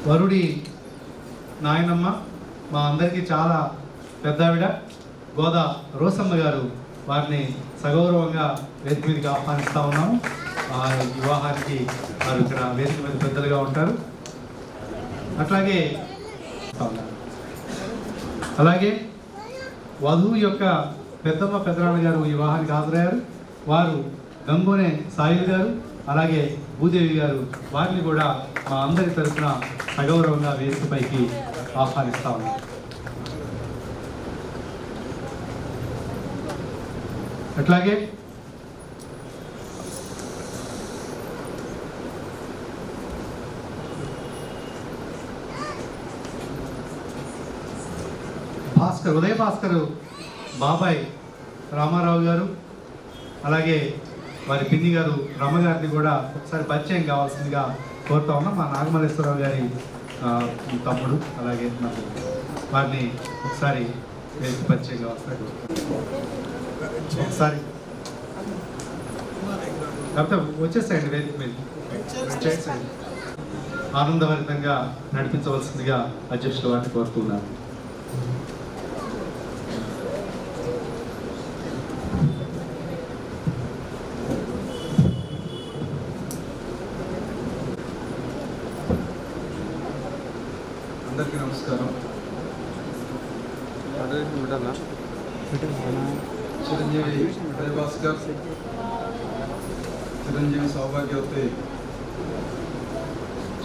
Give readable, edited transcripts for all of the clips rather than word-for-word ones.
వరుడి నాయనమ్మ మా అందరికీ చాలా పెద్దావిడ గోదా రోసమ్మ గారు, వారిని సగౌరవంగా వేదిక మీదకి ఆహ్వానిస్తూ ఉన్నాము. వివాహానికి వారు ఇక్కడ వేదిక మీద పెద్దలుగా ఉంటారు. అలాగే వధువు యొక్క పెద్దమ్మ పెద్దనాన్న గారు వివాహానికి హాజరయ్యారు. వారు గంగోనే సాయిల్ గారు, అలాగే భూదేవి గారు, వారిని కూడా మా అందరి తరఫున సగౌరవంగా వేదికపైకి ఆహ్వానిస్తా ఉన్నాం. అట్లాగే ఉదయ భాస్కర్ బాబాయ్ రామారావు గారు, అలాగే వారి పిన్ని గారు రమ్మగారిని కూడా ఒకసారి పరిచయం కావాల్సిందిగా కోరుతా ఉన్నాం. మా నాగమల్లేశ్వరరావు గారి తమ్ముడు, అలాగే నాకు వారిని ఒకసారి పరిచయం కావాల్సిందిగా ఒకసారి కాకపోతే వచ్చేసాయండి వేదిక మీద ఆనందభరితంగా నడిపించవలసిందిగా అధ్యక్షుల వారిని కోరుతున్నాను. అందరికీ నమస్కారం. చిరంజీవి ఉదయ భాస్కర్, చిరంజీవి సౌభాగ్యవతి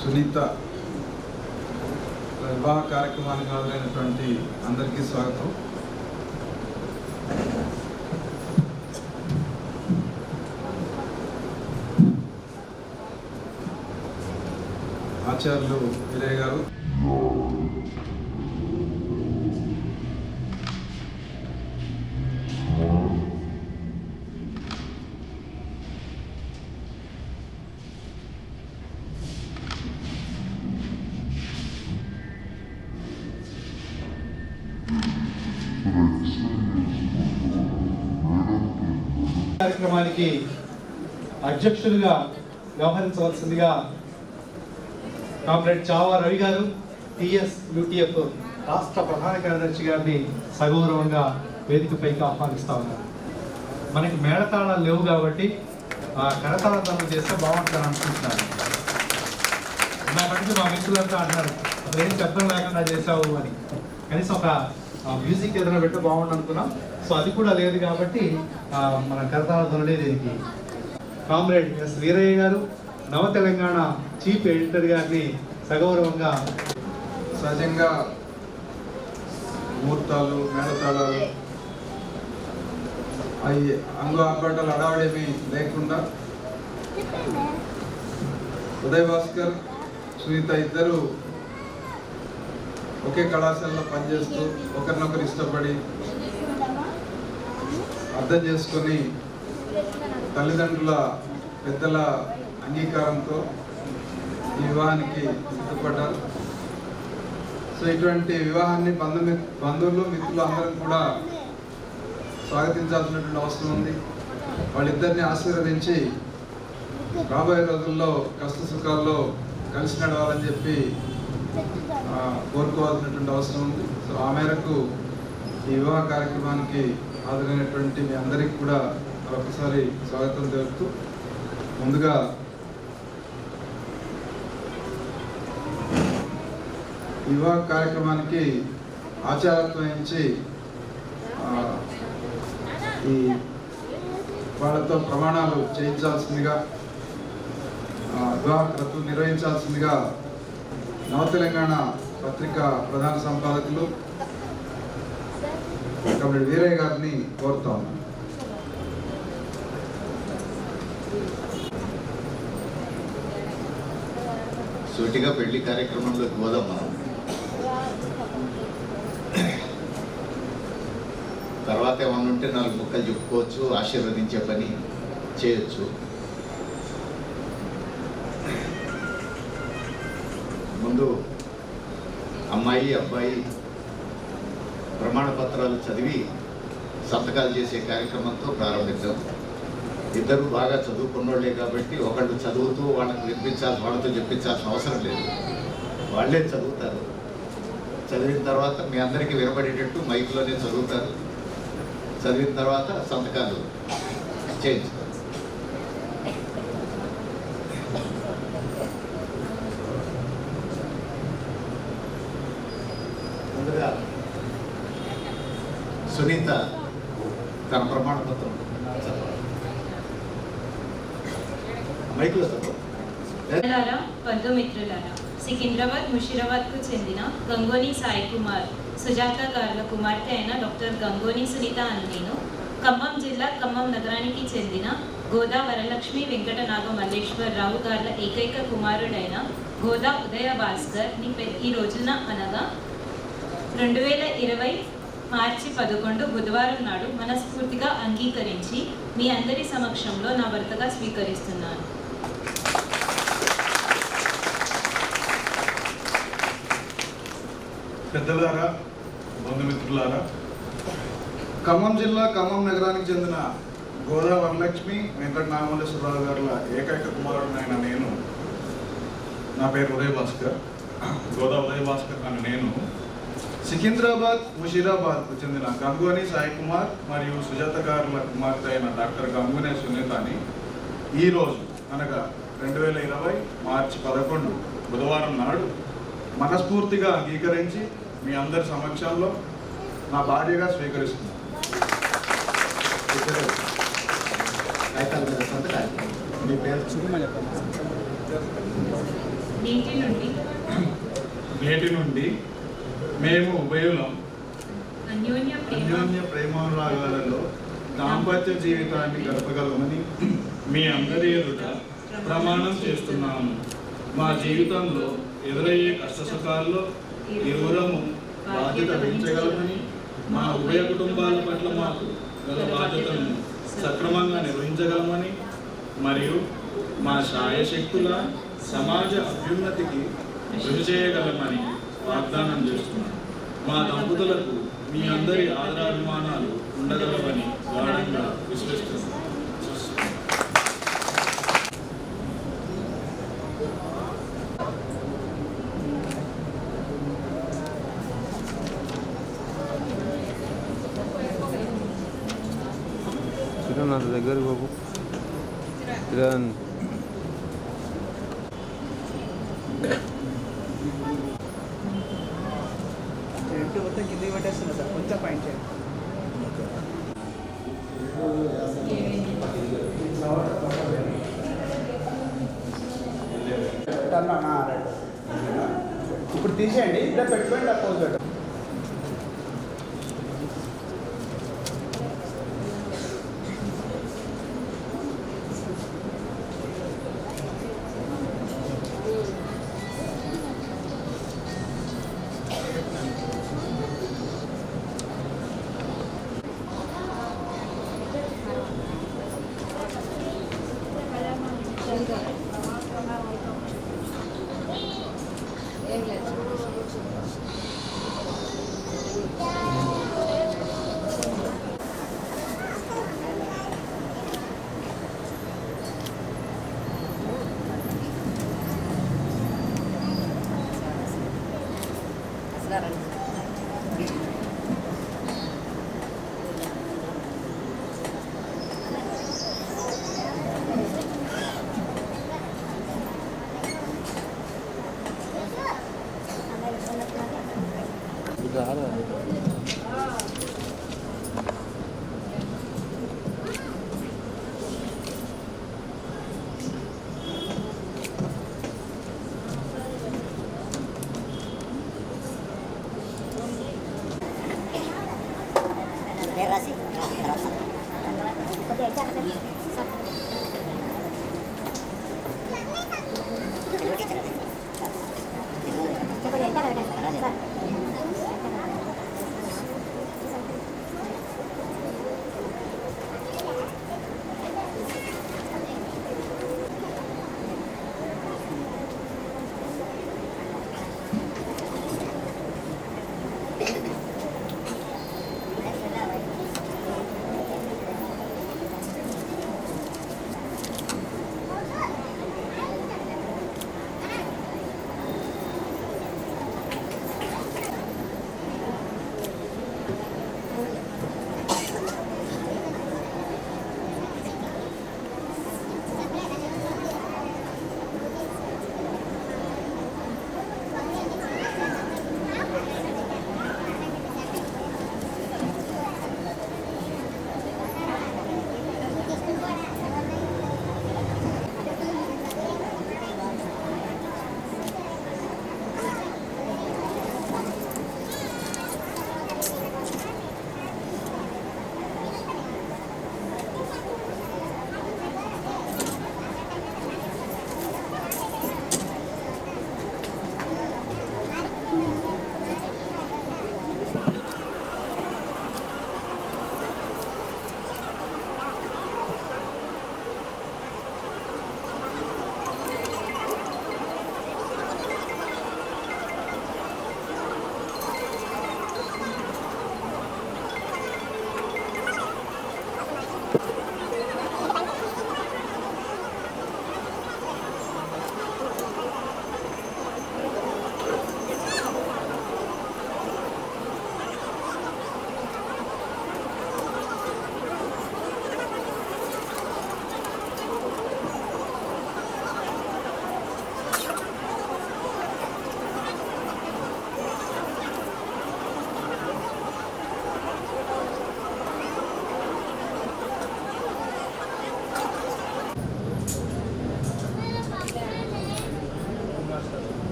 సునీత వివాహ కార్యక్రమానికి హాజరైనటువంటి అందరికీ స్వాగతం. ఆచార్యులు వీరయ్య గారు, కార్యక్రమానికి అధ్యక్షులుగా వ్యవహరించవలసిందిగా కామ్రేడ్ చావా రవి గారు, టిఎస్ యూటీఎఫ్ రాష్ట్ర ప్రధాన కార్యదర్శి గారిని సగౌరవంగా వేదికపైకి ఆహ్వానిస్తా ఉన్నారు. మనకి మేళతాళాలు లేవు కాబట్టి కరతాళాలు చేస్తే బాగుంటుంది అనుకుంటున్నాను. నాకంటే మా మిత్రులంతా అంటారు అసలు ఏం శబ్దం లేకుండా చేసావు అని. కనీసం ఒక మ్యూజిక్ ఏదైనా పెట్టి బాగుండు అనుకున్నాం. సో అది కూడా లేదు కాబట్టి మన కరతాళ ధ్వనులే దీనికి. కామ్రేడ్ ఎస్ వీరయ్య గారు, నవ తెలంగాణ చీఫ్ ఎడిటర్ గారిని సగౌరవంగా. సహజంగా ముహూర్తాలు, మేళతాళాలు, అవి అంగు ఆర్భాటాలు అడావడేమీ లేకుండా ఉదయ భాస్కర్, సునీత ఇద్దరు ఒకే కళాశాలలో పనిచేస్తూ ఒకరినొకరు ఇష్టపడి అర్థం చేసుకొని తల్లిదండ్రుల పెద్దల అంగీకారంతో ఈ వివాహానికి సిద్ధపడ్డారు. సో ఇటువంటి వివాహాన్ని బంధువులు, మిత్రులు అందరం కూడా స్వాగతించాల్సినటువంటి అవసరం ఉంది. వాళ్ళిద్దరిని ఆశీర్వదించి రాబోయే రోజుల్లో కష్ట సుఖాల్లో కలిసి నడవాలని చెప్పి కోరుకోవాల్సినటువంటి అవసరం ఉంది. సో ఆ మేరకు ఈ వివాహ కార్యక్రమానికి హాజరైనటువంటి మీ అందరికీ కూడా మరొకసారి స్వాగతం తెలుపుతూ, ముందుగా వివాహ కార్యక్రమానికి ఆచారత్వం వహించి ఈ వాళ్ళతో ప్రమాణాలు చేయించాల్సిందిగా, వివాహ క్రతువు నిర్వహించాల్సిందిగా నవ తెలంగాణ పత్రిక ప్రధాన సంపాదకులు కామ్రేడ్ వీరయ్య గారిని కోరుతా ఉన్నాను. సూటిగా పెళ్లి కార్యక్రమంలోకి పోదాం. మనం తర్వాత ఏమన్నా ఉంటే 4 ముక్కలు చెప్పుకోవచ్చు, ఆశీర్వదించే పని చేయొచ్చు. ముందు అమ్మాయి అబ్బాయి ప్రమాణ పత్రాలు చదివి సంతకాలు చేసే కార్యక్రమంతో ప్రారంభిద్దాం. ఇద్దరు బాగా చదువుకున్నోళ్లే కాబట్టి ఒకళ్ళు చదువుతూ వాళ్ళకి వినిపించాల్సి, వాళ్ళతో చెప్పించాల్సిన అవసరం లేదు. వాళ్ళే చదువుతారు. చదివిన తర్వాత మీ అందరికీ వినపడేటట్టు మైక్లోనే చదువుతారు. చదివిన తర్వాత సంతకాలు చేయించుతారు. ముందుగా సునీత తన ప్రమాణ పత్రం మైక్లో చదువు. బంధుమిత్రులారా, సికింద్రాబాద్ ముషీరాబాద్కు చెందిన గంగోని సాయి కుమార్ సుజాత గార్ల కుమార్తె అయిన డాక్టర్ గంగోని సునీత అని నేను ఖమ్మం జిల్లా ఖమ్మం నగరానికి చెందిన గోదా వరలక్ష్మి వెంకట నాగ మల్లేశ్వరరావు గార్ల ఏకైక కుమారుడైన గోదా ఉదయ భాస్కర్ని ఈ రోజున అనగా 2020 మార్చి 11 బుధవారం నాడు మనస్ఫూర్తిగా అంగీకరించి మీ అందరి సమక్షంలో నా భర్తగా స్వీకరిస్తున్నాను. పెద్దలారా, బంధుమిత్రులారా, ఖమ్మం జిల్లా ఖమ్మం నగరానికి చెందిన గోదా వరలక్ష్మి వెంకట నాగమల్లేశ్వరరావు గారుల ఏకైక కుమారుడైన నేను, నా పేరు ఉదయ భాస్కర్, గోదా ఉదయ భాస్కర్ అని నేను సికింద్రాబాద్ ముషీరాబాద్కు చెందిన గంగోని సాయి కుమార్ మరియు సుజాత గారుల కుమార్తె అయిన డాక్టర్ గంగోని సునీతని ఈరోజు అనగా 2020 మార్చి 11 బుధవారం నాడు మనస్ఫూర్తిగా అంగీకరించి మీ అందరి సమక్షంలో నా భార్యగా స్వీకరిస్తున్నాను. మీ పేరు నేటి నుండి మేము ఉభయులం అన్యోన్య ప్రేమానురాగాలలో దాంపత్య జీవితాన్ని గడపగలమని మీ అందరి ఎదుట ప్రమాణం చేస్తున్నాము. మా జీవితంలో ఎదురయ్యే కష్టసుఖాల్లో ఇరువురము బాధ్యత వహించగలమని, మా ఉభయ కుటుంబాల పట్ల మాకు గల బాధ్యతలను సక్రమంగా నిర్వహించగలమని మరియు మా శాయశక్తుల సమాజ అభ్యున్నతికి కృషి చేయగలమని వాగ్దానం చేస్తున్నాను. మా దంపతులకు మీ అందరి ఆదరాభిమానాలు ఉండగలవని గాఢంగా విశ్వసిస్తున్నాను. నా దగ్గర బాబు కిరణ్ మొత్తం కిందికి పెట్టేస్తున్నా సార్, కొంచెం పాయింట్ చేయండి. ఇప్పుడు తీసేయండి, ఇలా పెట్టుకోండి, ఆ పోజ్ పెట్టండి.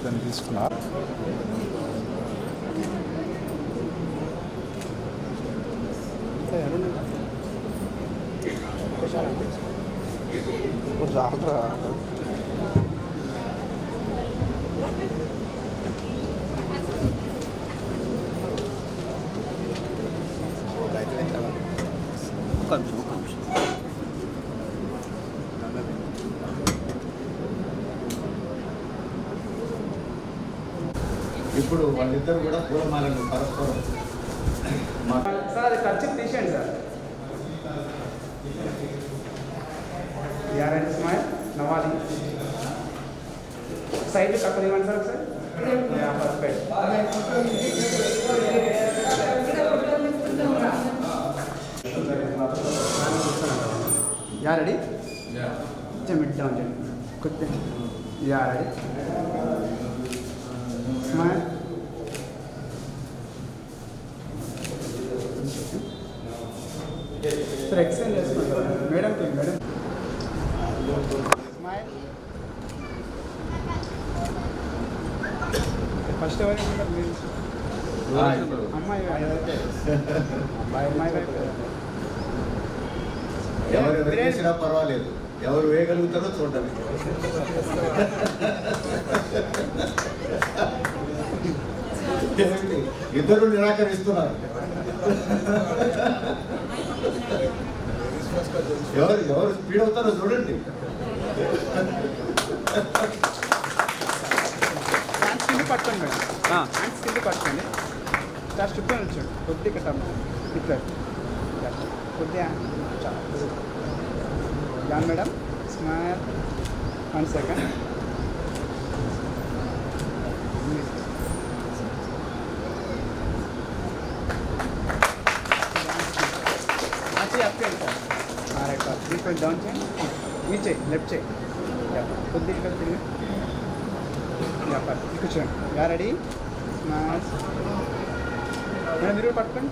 దాన్ని తీసుకున్నా. ఇప్పుడు వాళ్ళిద్దరు కూడా పూలమాలను పరస్పరం సార్ అది ఖర్చు తీసేయండి సార్. యారండి స్మైల్ నవ్వాలి. సైడ్ కక్కలు ఇవ్వండి సార్ ఒకసారి. Perfect. Yeah ready? Mid down చేయండి. కొద్దిగా yeah ready? Smile. Sir explain చేసుకుంటారు మేడం. Madam smile. ఫస్ట్ ఎవరు మీరు? అమ్మాయి అమ్మాయి వైపు. ఎవరు వేసినా పర్వాలేదు, ఎవరు వేయగలుగుతారో చూడండి. ఇద్దరు నిరాకరిస్తున్నారు. ఎవరు స్పీడ్ అవుతారో చూడండి. హ్యాండ్స్ కింద పట్టుకోండి మేడం. హ్యాండ్స్ కింద పట్టుకోండి. స్టార్ చుట్టూ నిల్చోండి. కొద్దిగా కట్టాము ఇట్లా కొద్దిగా జాన్ madam. Smile. 1 second. Right sir. 3 feet down చేయండి. మీ చేయి లెఫ్ట్ చేయి కొద్దిగా ఇక్కడ తిరిగి కూర్చోండి. Yeah ready? స్మైల్. మేడం మీరు పట్టుకోండి.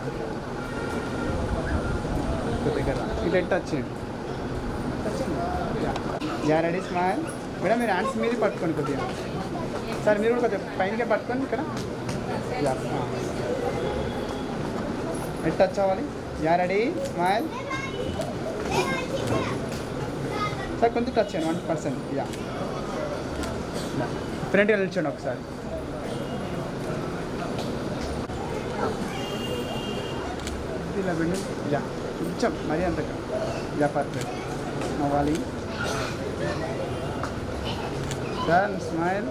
కొద్దిగా ఇట్లా టచ్ చేయండి. Yeah ready? స్మైల్. మేడం మీరు హ్యాండ్స్ మీద పట్టుకోండి కొద్దిగా. సార్ మీరు కూడా కొంచెం పైనకే పట్టుకోండి ఇక్కడ. యా ఎట్ టచ్ అవ్వాలి. Yeah ready? స్మైల్. సార్ కొంచెం టచ్ చేయండి 1%. యా ఫ్రంట్గా నిల్చోండి ఒకసారి. ఇలా వెళ్ళి యా కొంచెం మరీ అంతగా. Yeah perfect. నవ్వాలి. డన్. స్మైల్.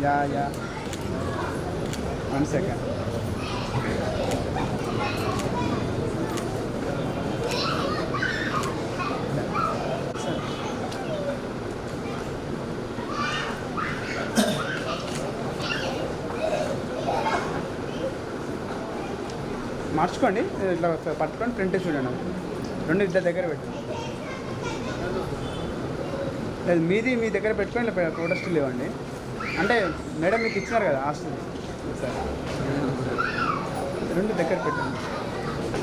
Yeah 1 second. మార్చుకోండి. ఇట్లా పట్టుకొని ప్రింట్ చూడండి. 2 ఇద్దరు దగ్గర పెట్టండి. లేదు మీది మీ దగ్గర పెట్టుకొని ఇలా ఫోటోస్ లేవండి. అంటే మేడం మీకు ఇచ్చినారు కదా హాస్టల్ సార్. 2 దగ్గర పెట్టండి.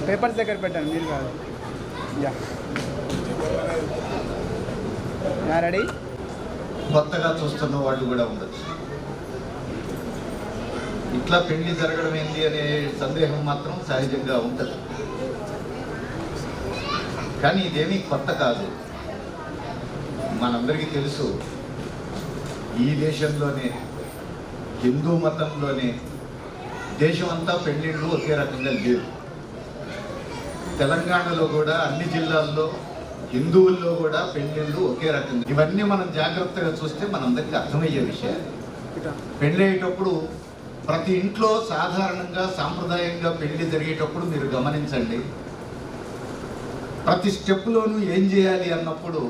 పేపర్స్ దగ్గర పెట్టండి మీరు కాదు. Yeah ready? కొత్తగా చూస్తున్న వాళ్ళు కూడా ఉండొచ్చు. ఇట్లా పెళ్లి జరగడం ఏంటి అనే సందేహం మాత్రం సహజంగా ఉంటుంది. కానీ ఇదేమీ కొత్త కాదు. మనందరికీ తెలుసు, ఈ దేశంలోనే హిందూ మతంలోనే దేశం అంతా పెళ్లిళ్ళు ఒకే రకంగా లేవు. తెలంగాణలో కూడా అన్ని జిల్లాల్లో హిందువుల్లో కూడా పెళ్లిళ్ళు ఒకే రకంగా. ఇవన్నీ మనం జాగ్రత్తగా చూస్తే మనందరికీ అర్థమయ్యే విషయాలు. పెళ్ళి అయ్యేటప్పుడు ప్రతి ఇంట్లో సాధారణంగా సాంప్రదాయంగా పెళ్లి జరిగేటప్పుడు మీరు గమనించండి, ప్రతి స్టెప్లోనూ ఏం చేయాలి అన్నప్పుడు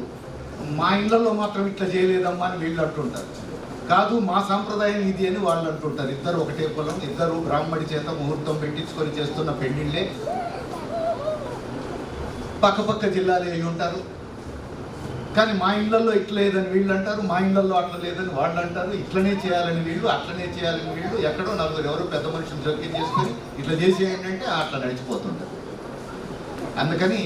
మా ఇళ్లలో మాత్రం ఇట్లా చేయలేదమ్మా అని వీళ్ళు అంటుంటారు. కాదు మా సాంప్రదాయం ఇది అని వాళ్ళు అంటుంటారు. ఇద్దరు ఒకటే కులం, ఇద్దరు బ్రాహ్మడి చేత ముహూర్తం పెట్టించుకొని చేస్తున్న పెళ్లిళ్ళే పక్కపక్క జిల్లాలు అయి ఉంటారు. కానీ మా ఇళ్లలో ఇట్లా లేదని వీళ్ళు అంటారు, మా ఇళ్లలో అట్లా లేదని వాళ్ళు అంటారు. ఇట్లనే చేయాలని వీళ్ళు, అట్లనే చేయాలని వీళ్ళు. ఎక్కడో నలుగురు ఎవరో పెద్ద మనుషులు జోక్యం చేసుకొని ఇట్లా చేసేయండి అంటే అట్లా నడిచిపోతుంటారు. అందుకని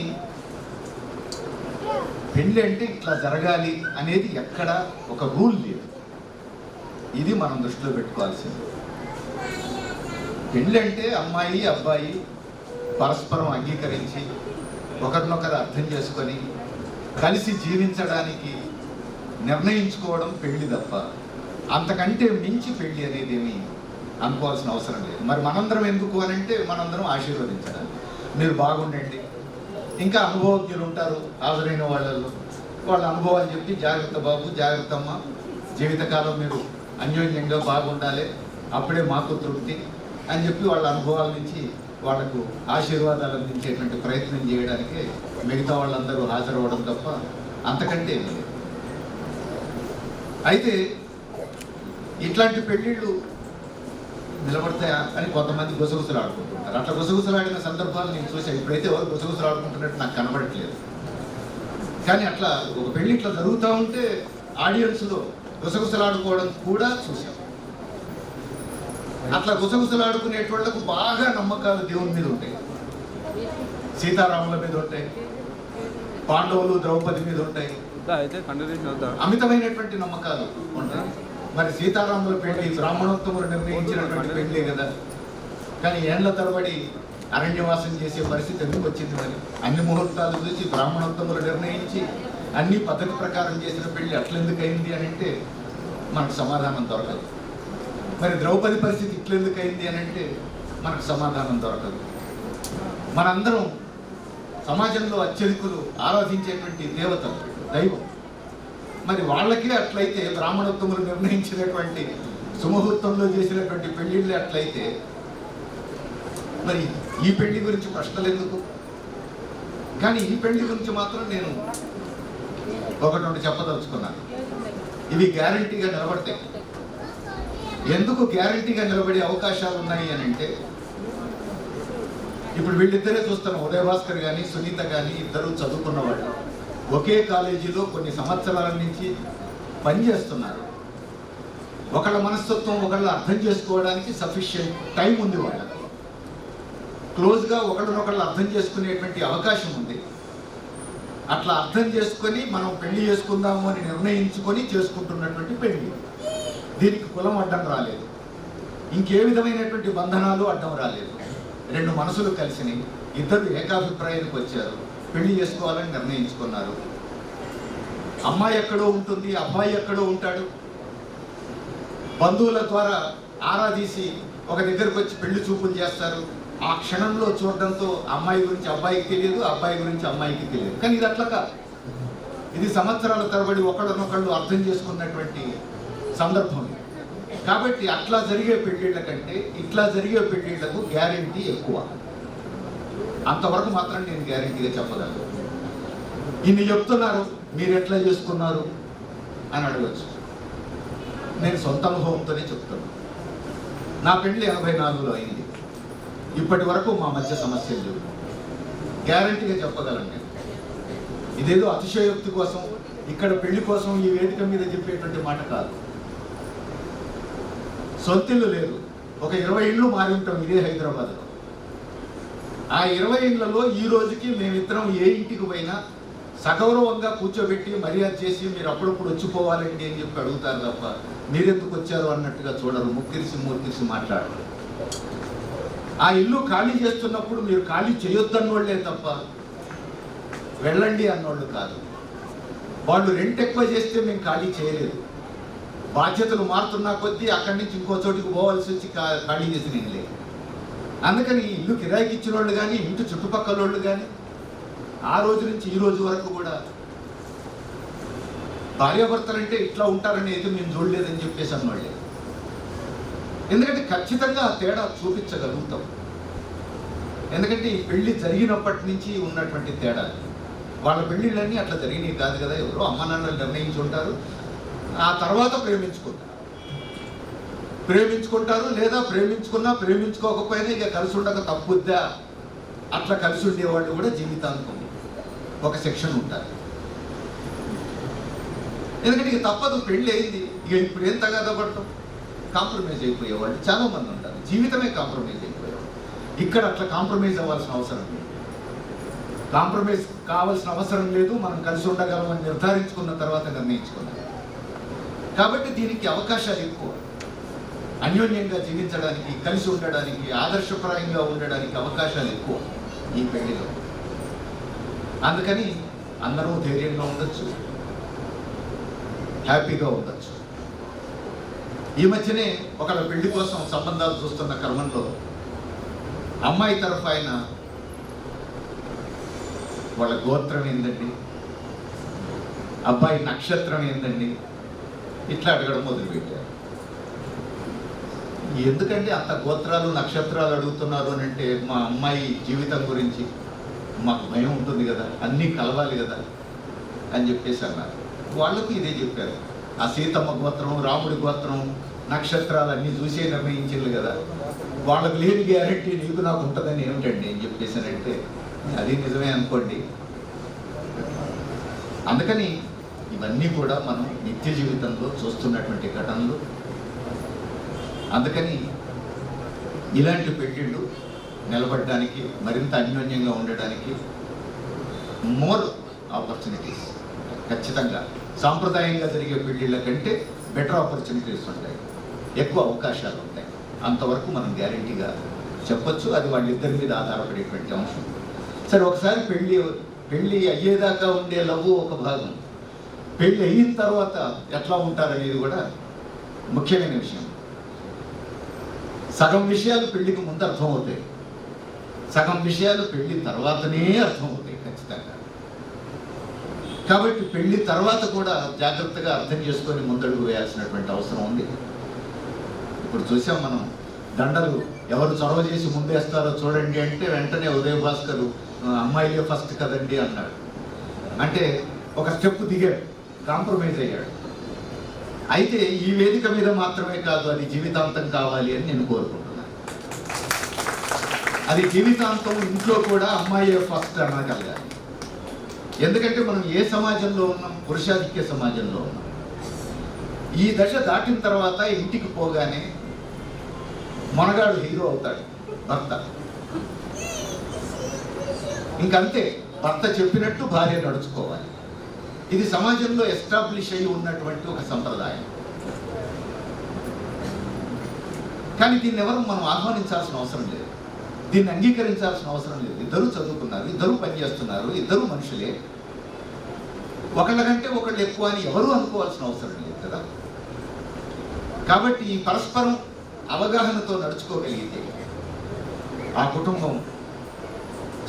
పెళ్ళి అంటే ఇట్లా జరగాలి అనేది ఎక్కడ ఒక రూల్ లేదు. ఇది మనం దృష్టిలో పెట్టుకోవాల్సింది. పెళ్ళి అంటే అమ్మాయి అబ్బాయి పరస్పరం అంగీకరించి ఒకరినొకరు అర్థం చేసుకొని కలిసి జీవించడానికి నిర్ణయించుకోవడం పెళ్లి తప్ప అంతకంటే మించి పెళ్లి అనేది ఏమి అనుకోవాల్సిన అవసరం లేదు. మరి మనందరం ఎందుకు అని అంటే మనందరం ఆశీర్వదించడం. మీరు బాగుండండి, ఇంకా అనుభవజ్ఞులు ఉంటారు హాజరైన వాళ్ళల్లో, వాళ్ళ అనుభవాలు చెప్పి జాగ్రత్త బాబు జాగ్రత్త అమ్మ, జీవితకాలం మీరు అన్యోన్యంగా బాగుండాలి, అప్పుడే మాకు తృప్తి అని చెప్పి వాళ్ళ అనుభవాల నుంచి వాళ్లకు ఆశీర్వాదాలు అందించేటువంటి ప్రయత్నం చేయడానికి మిగతా వాళ్ళందరూ హాజరవ్వడం తప్ప అంతకంటే ఏమీ లేదు. అయితే ఇట్లాంటి పెళ్ళిళ్ళు నిలబడతాయా అని కొంతమంది గుసగుసలు ఆడుకుంటుంటారు. అట్లా గుసగుసలాడిన సందర్భాలు నేను చూసాను. ఇప్పుడైతే ఎవరు గుసగుసలు ఆడుకుంటున్నట్టు నాకు కనబడట్లేదు. కానీ అట్లా ఒక పెళ్ళి ఇట్లా జరుగుతూ ఉంటే ఆడియన్స్లో గుసగుసలాడుకోవడం కూడా చూసాం. అట్లా గుసగుసలాడుకునేటోళ్లకు బాగా నమ్మకాలు దేవుని మీద ఉంటాయి, సీతారాముల మీద ఉంటాయి, పాండవులు ద్రౌపది మీద ఉంటాయి, అమితమైనటువంటి నమ్మకాలు ఉంటాయి. మరి సీతారాముల పెళ్లి బ్రాహ్మణోత్తములు నిర్ణయించినటువంటి పెళ్లే కదా. కానీ ఏండ్ల తరబడి అరణ్యవాసం చేసే పరిస్థితి ఎందుకు వచ్చింది? మరి అన్ని ముహూర్తాలు చూసి బ్రాహ్మణోత్తములు నిర్ణయించి అన్ని పద్ధతి ప్రకారం చేసిన పెళ్లి అట్లెందుకు అయింది అని అంటే మనకు సమాధానం దొరకదు. మరి ద్రౌపది పరిస్థితి ఇట్లెందుకు అయింది అని అంటే మనకు సమాధానం దొరకదు. మనందరం సమాజంలో అత్యధికులు ఆరాధించేటువంటి దేవతలు, దైవం. మరి వాళ్ళకే అట్లయితే బ్రాహ్మణోత్తములు నిర్ణయించినటువంటి సుముహూర్తంలో చేసినటువంటి పెళ్లిళ్ళే అట్లయితే మరి ఈ పెళ్లి గురించి ప్రశ్నలు ఎందుకు? కానీ ఈ పెళ్లి గురించి మాత్రం నేను ఒకటి చెప్పదలుచుకున్నాను. ఇవి గ్యారంటీగా నిలబడతాయి. ఎందుకు గ్యారంటీగా నిలబడే అవకాశాలు ఉన్నాయి అని అంటే ఇప్పుడు వీళ్ళిద్దరే చూస్తున్నాం. ఉదయభాస్కర్ కానీ సునీత కానీ ఇద్దరు చదువుకున్న వాళ్ళు, ఒకే కాలేజీలో కొన్ని సంవత్సరాల నుంచి పనిచేస్తున్నారు. ఒకళ్ళ మనస్తత్వం ఒకళ్ళు అర్థం చేసుకోవడానికి సఫిషియెంట్ టైం ఉంది. వాళ్ళకి క్లోజ్గా ఒకళ్ళనొకళ్ళు అర్థం చేసుకునేటువంటి అవకాశం ఉంది. అట్లా అర్థం చేసుకొని మనం పెళ్లి చేసుకుందాము అని నిర్ణయించుకొని చేసుకుంటున్నటువంటి పెళ్లి. దీనికి కులం అడ్డం రాలేదు, ఇంకే విధమైనటువంటి బంధనాలు అడ్డం రాలేదు. రెండు మనసులు కలిసినాయి, ఇద్దరు ఏకాభిప్రాయానికి వచ్చారు, పెళ్లి చేసుకోవాలని నిర్ణయించుకున్నారు. అమ్మాయి ఎక్కడో ఉంటుంది, అబ్బాయి ఎక్కడో ఉంటాడు. బంధువుల ద్వారా ఆరాధీసి ఒక దగ్గరకు వచ్చి పెళ్లి చూపులు చేస్తారు. ఆ క్షణంలో చూడడంతో అమ్మాయి గురించి అబ్బాయికి తెలియదు, అబ్బాయి గురించి అమ్మాయికి తెలియదు. కానీ ఇది అట్లా కాదు. ఇది సంవత్సరాల తరబడి ఒకళ్ళనొకళ్ళు అర్థం చేసుకున్నటువంటి సందర్భం. కాబట్టి అట్లా జరిగే పెళ్లిళ్ళ కంటే ఇట్లా జరిగే పెళ్లిళ్లకు గ్యారెంటీ ఎక్కువ. అంతవరకు మాత్రం నేను గ్యారెంటీగా చెప్పగలను. ఇన్ని చెప్తున్నారు, మీరు ఎట్లా చేసుకున్నారు అని అడగచ్చు. నేను సొంత అనుభవంతోనే చెప్తాను. నా పెళ్లి 84లో అయింది. ఇప్పటి వరకు మా మధ్య సమస్యలు లేవు. గ్యారెంటీగా చెప్పగలను నేను. ఇదేదో అతిశయోక్తి కోసం, ఇక్కడ పెళ్లి కోసం ఈ వేదిక మీద చెప్పేటువంటి మాట కాదు. సొంతిల్లు లేదు, ఒక 20 ఇళ్ళు మారి ఉంటాం ఇదే హైదరాబాద్లో. ఆ 20 ఇళ్లలో ఈ రోజుకి మేమిద్దరం ఏ ఇంటికి పోయినా సగౌరవంగా కూర్చోబెట్టి మర్యాద చేసి మీరు అప్పుడప్పుడు వచ్చిపోవాలండి అని చెప్పి అడుగుతారు తప్ప మీరెందుకు వచ్చారు అన్నట్టుగా చూడరు. ముక్కిరిసి మూర్తిరిసి మాట్లాడరు. ఆ ఇల్లు ఖాళీ చేస్తున్నప్పుడు మీరు ఖాళీ చేయొద్దన్నోళ్లే తప్ప వెళ్ళండి అన్నోళ్ళు కాదు. వాళ్ళు రెంట్ ఎక్కువ చేస్తే మేము ఖాళీ చేయలేదు. బాధ్యతలు మారుతున్నా కొద్దీ అక్కడి నుంచి ఇంకో చోటికి పోవాల్సి వచ్చి ఖాళీ చేసి నేను లేదు. అందుకని ఇల్లు కిరాయికి ఇచ్చిన వాళ్ళు కానీ ఇంటి చుట్టుపక్కల వాళ్ళు కానీ ఆ రోజు నుంచి ఈ రోజు వరకు కూడా భార్యాభర్తలంటే ఇట్లా ఉంటారని అయితే మేము చూడలేదని చెప్పేసి అన్నవాళ్ళే. ఎందుకంటే ఖచ్చితంగా ఆ తేడా చూపించగలుగుతాం. ఎందుకంటే ఈ పెళ్లి జరిగినప్పటి నుంచి ఉన్నటువంటి తేడా. వాళ్ళ పెళ్ళిళ్ళన్నీ అట్లా జరిగినవి కాదు కదా. ఎవరో అమ్మ నాన్నలు నిర్ణయించి ఉంటారు, ఆ తర్వాత ప్రేమించుకుంటారు లేదా ప్రేమించుకున్నా ప్రేమించుకోకపోయినా ఇక కలిసి ఉండక తప్పుద్దా అట్లా కలిసి ఉండేవాళ్ళు కూడా జీవితాంతం ఒక సెక్షన్ ఉంటారు. ఎందుకంటే ఇక తప్పదు, పెళ్ళి అయింది, ఇక ఇప్పుడు ఏం తగాదా పడతాం. కాంప్రమైజ్ అయిపోయేవాళ్ళు చాలామంది ఉంటారు. జీవితమే కాంప్రమైజ్ అయిపోయేవాళ్ళు. ఇక్కడ అట్లా కాంప్రమైజ్ అవ్వాల్సిన అవసరం లేదు. కాంప్రమైజ్ కావాల్సిన అవసరం లేదు. మనం కలిసి ఉండగలమని నిర్ధారించుకున్న తర్వాత నిర్ణయించుకున్నాం. కాబట్టి దీనికి అవకాశాలు ఎక్కువ. అన్యోన్యంగా జీవించడానికి, కలిసి ఉండడానికి, ఆదర్శప్రాయంగా ఉండడానికి అవకాశాలు ఎక్కువ ఈ పెళ్లిలో. అందుకని అందరూ ధైర్యంగా ఉండొచ్చు, హ్యాపీగా ఉండొచ్చు. ఈ మధ్యనే ఒకళ్ళ పెళ్లి కోసం సంబంధాలు చూస్తున్న క్రమంలో అమ్మాయి తరఫు ఆయన వాళ్ళ గోత్రం ఏందండి, అబ్బాయి నక్షత్రం ఏందండి, ఇట్లా అడగడం మొదలుపెట్టారు. ఎందుకంటే అంత గోత్రాలు నక్షత్రాలు అడుగుతున్నారు అని అంటే మా అమ్మాయి జీవితం గురించి మాకు భయం ఉంటుంది కదా, అన్నీ కలవాలి కదా అని చెప్పేసి అన్నారు. వాళ్ళకు ఇదే చెప్పారు. ఆ సీతమ్మ గోత్రం, రాముడి గోత్రం, నక్షత్రాలు అన్నీ చూసే నిర్ణయించారు కదా, వాళ్ళకు లేని గ్యారెంటీ నీకు నాకు ఉంటుందని ఏమిటండి అని చెప్పేసానంటే అది నిజమే అనుకోండి. అందుకని ఇవన్నీ కూడా మనం నిత్య జీవితంలో చూస్తున్నటువంటి ఘటనలు. అందుకని ఇలాంటి పెళ్ళిళ్ళు నిలబడడానికి, మరింత అన్యోన్యంగా ఉండడానికి మోర్ ఆపర్చునిటీస్ ఖచ్చితంగా సాంప్రదాయంగా జరిగే పెళ్ళిళ్ళ కంటే బెటర్ ఆపర్చునిటీస్ ఉంటాయి, ఎక్కువ అవకాశాలు ఉంటాయి. అంతవరకు మనం గ్యారెంటీగా చెప్పొచ్చు. అది వాళ్ళిద్దరి మీద ఆధారపడేటువంటి అంశం. సరే, ఒకసారి పెళ్ళి అయ్యేదాకా ఉండే లవ్ ఒక భాగం, పెళ్ళి అయిన తర్వాత ఎట్లా ఉంటారనేది కూడా ముఖ్యమైన విషయం. సగం విషయాలు పెళ్లికి ముందు అర్థమవుతాయి, సగం విషయాలు పెళ్లి తర్వాతనే అర్థమవుతాయి ఖచ్చితంగా. కాబట్టి పెళ్లి తర్వాత కూడా జాగ్రత్తగా అర్థం చేసుకొని ముందడుగు వేయాల్సినటువంటి అవసరం ఉంది. ఇప్పుడు చూసాం మనం, దండలు ఎవరు చొరవ చేసి ముందేస్తారో చూడండి అంటే వెంటనే ఉదయ భాస్కర్ అమ్మాయిలే ఫస్ట్ కదండి అన్నాడు. అంటే ఒక స్టెప్ దిగాడు, కాంప్రమైజ్ అయ్యాడు. అయితే ఈ వేదిక మీద మాత్రమే కాదు, అది జీవితాంతం కావాలి అని నేను కోరుకుంటున్నాను. అది జీవితాంతం ఇంట్లో కూడా అమ్మాయి ఫస్ట్ అనగలగాలి. ఎందుకంటే మనం ఏ సమాజంలో ఉన్నాం? పురుషాధిక్య సమాజంలో ఉన్నాం. ఈ దశ దాటిన తర్వాత ఇంటికి పోగానే మనగాడు హీరో అవుతాడు, భర్త. ఇంకంతే, భర్త చెప్పినట్టు భార్య నడుచుకోవాలి. ఇది సమాజంలో ఎస్టాబ్లిష్ అయి ఉన్నటువంటి ఒక సంప్రదాయం. కానీ దీన్ని ఎవరు మనం ఆహ్వానించాల్సిన అవసరం లేదు, దీన్ని అంగీకరించాల్సిన అవసరం లేదు. ఇద్దరు చదువుకున్నారు, ఇద్దరు పనిచేస్తున్నారు, ఇద్దరు మనుషులే. ఒకళ్ళ కంటే ఒకళ్ళు ఎక్కువ అని ఎవరు అనుకోవాల్సిన అవసరం లేదు కదా. కాబట్టి ఈ పరస్పరం అవగాహనతో నడుచుకోగలిగితే ఆ కుటుంబం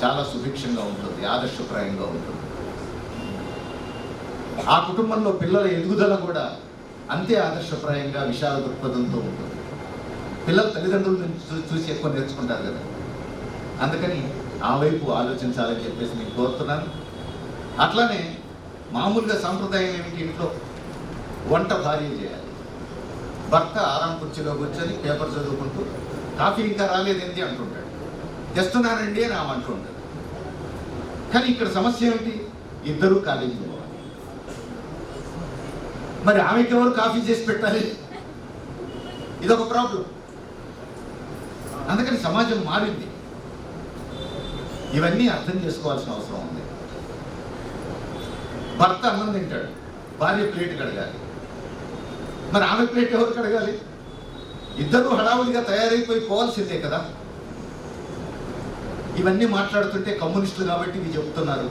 చాలా సుభిక్షంగా ఉంటుంది, ఆదర్శప్రాయంగా ఉంటుంది. ఆ కుటుంబంలో పిల్లల ఎదుగుదల కూడా అంతే ఆదర్శప్రాయంగా, విశాల దృక్పథంతో ఉంటుంది. పిల్లలు తల్లిదండ్రుల నుంచి చూసి ఎక్కువ నేర్చుకుంటారు కదా. అందుకని ఆ వైపు ఆలోచించాలని చెప్పేసి నేను కోరుతున్నాను. అట్లానే మామూలుగా సాంప్రదాయం ఏమిటి? ఇంట్లో వంట భార్య చేయాలి, భర్త ఆరాం కుర్చీలో కూర్చొని పేపర్ చదువుకుంటూ కాఫీ ఇంకా రాలేదేంటి అంటుంటాడు, తెస్తున్నానండి అని ఆమె అంటుంటాడు. కానీ ఇక్కడ సమస్య ఏమిటి? ఇద్దరూ కాలేజీలో పోవాలి. మరి ఆమెకి ఎవరు కాఫీ చేసి పెట్టాలి? ఇదొక ప్రాబ్లం. అందుకని సమాజం మారింది. ఇవన్నీ అర్థం చేసుకోవాల్సిన అవసరం ఉంది. భర్త అన్నం తింటాడు, భార్య ప్లేట్ కడగాలి. మరి ఆమె ప్లేట్ ఎవరు కడగాలి? ఇద్దరు హడావుడిగా తయారైపోయి పోవాల్సిందే కదా. ఇవన్నీ మాట్లాడుతుంటే కమ్యూనిస్టులు కాబట్టి ఇవి చెప్తున్నారు.